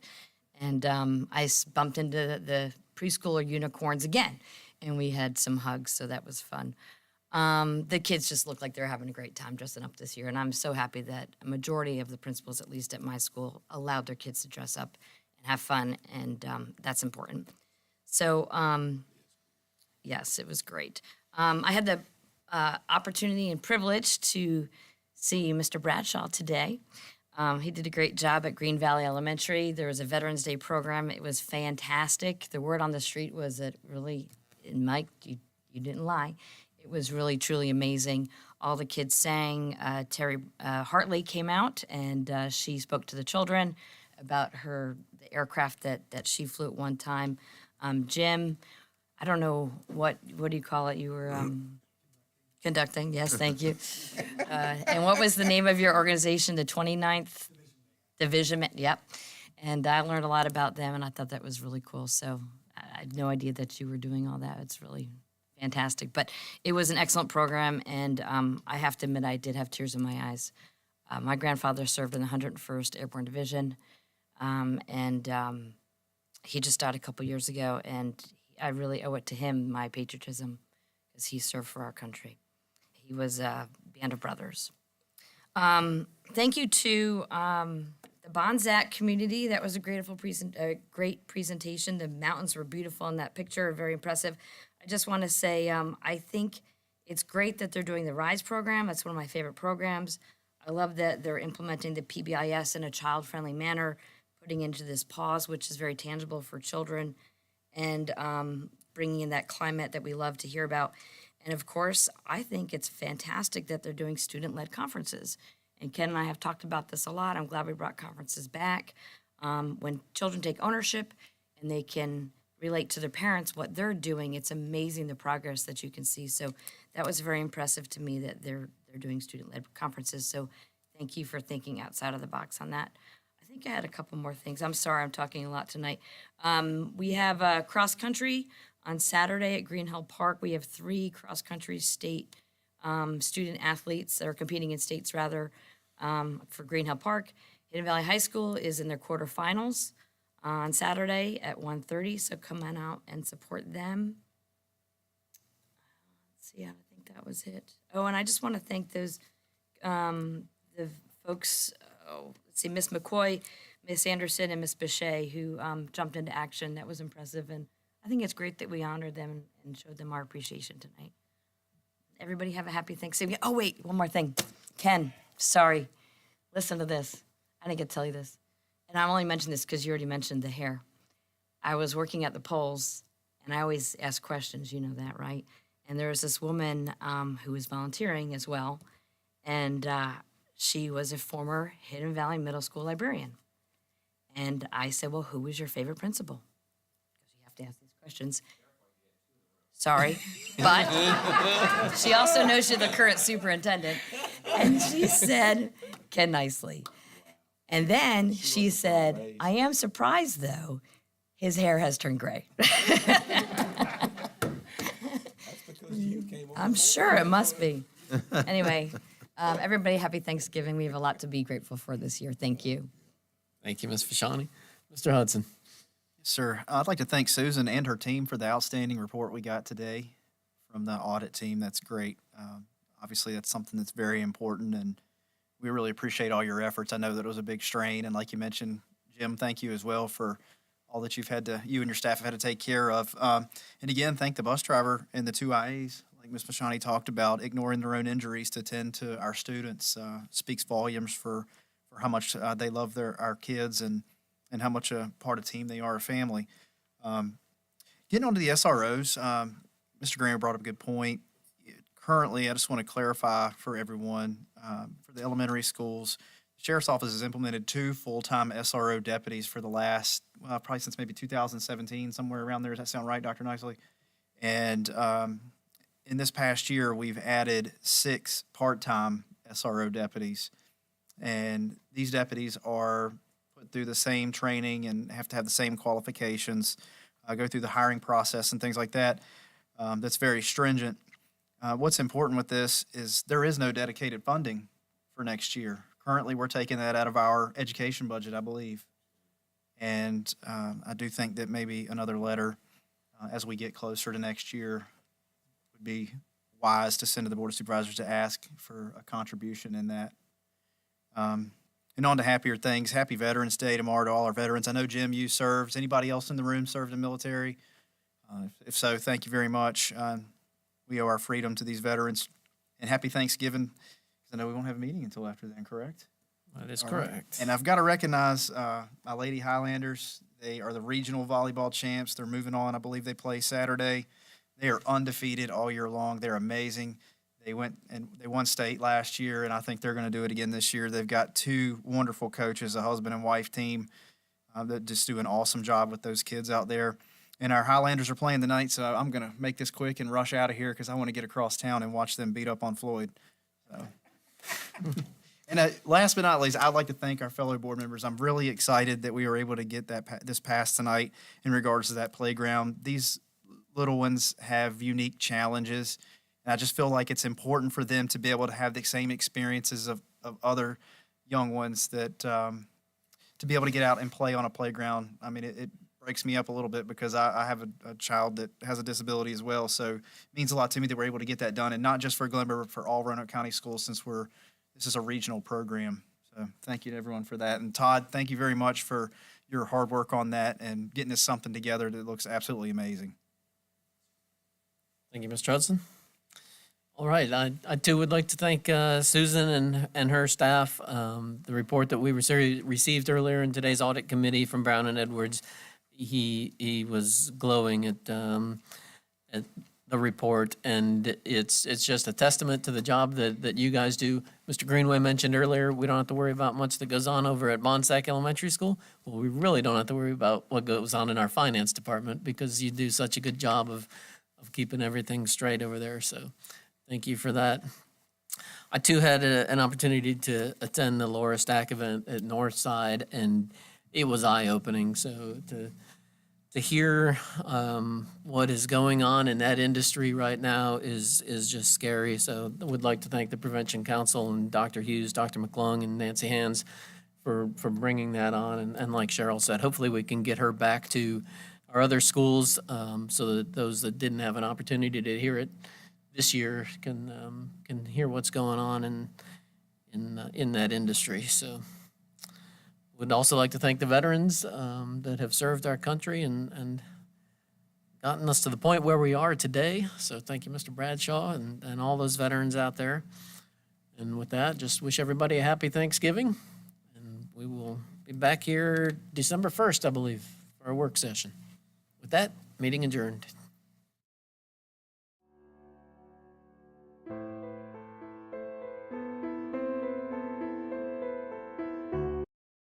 And I bumped into the preschooler unicorns again, and we had some hugs, so that was fun. The kids just look like they're having a great time dressing up this year, and I'm so happy that a majority of the principals, at least at my school, allowed their kids to dress up and have fun, and that's important. So, yes, it was great. I had the opportunity and privilege to see Mr. Bradshaw today. He did a great job at Green Valley Elementary. There was a Veterans Day program. It was fantastic. The word on the street was that really, and Mike, you didn't lie, it was really, truly amazing. All the kids sang. Terry Hartley came out, and she spoke to the children about the aircraft that she flew at one time. Jim, I don't know, what do you call it? You were conducting, yes, thank you. And what was the name of your organization, the 29th Division? Yep. And I learned a lot about them, and I thought that was really cool. So I had no idea that you were doing all that. It's really fantastic. But it was an excellent program, and I have to admit I did have tears in my eyes. My grandfather served in the 101st Airborne Division, and he just died a couple years ago, and I really owe it to him, my patriotism, because he served for our country. He was a band of brothers. Thank you to the Bonsack community. That was a great presentation. The mountains were beautiful in that picture, very impressive. I just want to say I think it's great that they're doing the RISE program. That's one of my favorite programs. I love that they're implementing the PBIS in a child-friendly manner, putting into this pause, which is very tangible for children, and bringing in that climate that we love to hear about. And of course, I think it's fantastic that they're doing student-led conferences. And Ken and I have talked about this a lot. I'm glad we brought conferences back. When children take ownership and they can relate to their parents what they're doing, it's amazing the progress that you can see. So that was very impressive to me that they're doing student-led conferences. So thank you for thinking outside of the box on that. I think I had a couple more things. I'm sorry, I'm talking a lot tonight. We have cross-country on Saturday at Green Hill Park. We have 3 cross-country state student athletes that are competing in states, rather, for Green Hill Park. Hidden Valley High School is in their quarterfinals on Saturday at 1:30, so come on out and support them. Let's see, I think that was it. Oh, and I just want to thank those, the folks, let's see, Miss McCoy, Miss Anderson, and Miss Bechet, who jumped into action. That was impressive, and I think it's great that we honored them and showed them our appreciation tonight. Everybody have a happy Thanksgiving. Oh, wait, one more thing. Ken, sorry. Listen to this. I didn't get to tell you this. And I only mentioned this because you already mentioned the hair. I was working at the polls, and I always ask questions, you know that, right? And there was this woman who was volunteering as well, and she was a former Hidden Valley Middle School librarian. And I said, well, who was your favorite principal? Because you have to ask these questions. Sorry, but she also knows you're the current superintendent. And she said, Ken Nicely. And then she said, I am surprised, though, his hair has turned gray. I'm sure it must be. Anyway, everybody, happy Thanksgiving. We have a lot to be grateful for this year. Thank you. Thank you, Ms. Fashani. Mr. Hudson. Yes, sir. I'd like to thank Susan and her team for the outstanding report we got today from the audit team. That's great. Obviously, that's something that's very important, and we really appreciate all your efforts. I know that it was a big strain, and like you mentioned, Jim, thank you as well for all that you and your staff have had to take care of. And again, thank the bus driver and the 2 IAs, like Ms. Fashani talked about, ignoring their own injuries to tend to our students speaks volumes for how much they love our kids and how much a part of the team they are, a family. Getting on to the SROs, Mr. Graham brought up a good point. Currently, I just want to clarify for everyone, for the elementary schools, the Sheriff's Office has implemented 2 full-time SRO deputies for the last, probably since maybe 2017, somewhere around there. Does that sound right, Dr. Nicely? And in this past year, we've added 6 part-time SRO deputies. And these deputies are put through the same training and have to have the same qualifications, go through the hiring process and things like that. That's very stringent. What's important with this is there is no dedicated funding for next year. Currently, we're taking that out of our education budget, I believe. And I do think that maybe another letter as we get closer to next year would be wise to send to the Board of Supervisors to ask for a contribution in that. And on to happier things. Happy Veterans Day tomorrow to all our veterans. I know, Jim, you served. Anybody else in the room served in the military? If so, thank you very much. We owe our freedom to these veterans. And happy Thanksgiving, because I know we won't have a meeting until after then, correct? That is All correct. right. And I've got to recognize my Lady Highlanders. They are the regional volleyball champs. They're moving on. I believe they play Saturday. They are undefeated all year long. They're amazing. They won state last year, and I think they're going to do it again this year. They've got 2 wonderful coaches, a husband and wife team that just do an awesome job with those kids out there. And our Highlanders are playing tonight, so I'm going to make this quick and rush out of here because I want to get across town and watch them beat up on Floyd. So. And last but not least, I'd like to thank our fellow board members. I'm really excited that we were able to get this passed tonight in regards to that playground. These little ones have unique challenges, and I just feel like it's important for them to be able to have the same experiences of other young ones that to be able to get out and play on a playground. I mean, it breaks me up a little bit because I have a child that has a disability as well. So it means a lot to me that we're able to get that done, and not just for Glenborough, but for all Roanoke County schools, since this is a regional program. So thank you to everyone for that. And Todd, thank you very much for your hard work on that and getting us something together that looks absolutely amazing. Thank you, Mr. Hudson. All right, I too would like to thank Susan and her staff. The report that we received earlier in today's audit committee from Brown and Edwards, he was glowing at the the report, and it's just a testament to the job that you guys do. Mr. Greenway mentioned earlier, we don't have to worry about much that goes on over at Bonsack Elementary School. Well, we really don't have to worry about what goes on in our finance department because you do such a good job of keeping everything straight over there. So thank you for that. I too had an opportunity to attend the Laura Stack event at Northside, and it was eye-opening. So to hear what is going on in that industry right now is just scary. So I would like to thank the Prevention Council and Dr. Hughes, Dr. McClung, and Nancy Hands for bringing that on. And like Cheryl said, hopefully we can get her back to our other schools so that those that didn't have an opportunity to hear it this year can hear what's going on in that industry. So would also like to thank the veterans that have served our country and gotten us to the point where we are today. So thank you, Mr. Bradshaw, and all those veterans out there. And with that, just wish everybody a happy Thanksgiving. And we will be back here December 1st, I believe, for our work session. With that, meeting adjourned.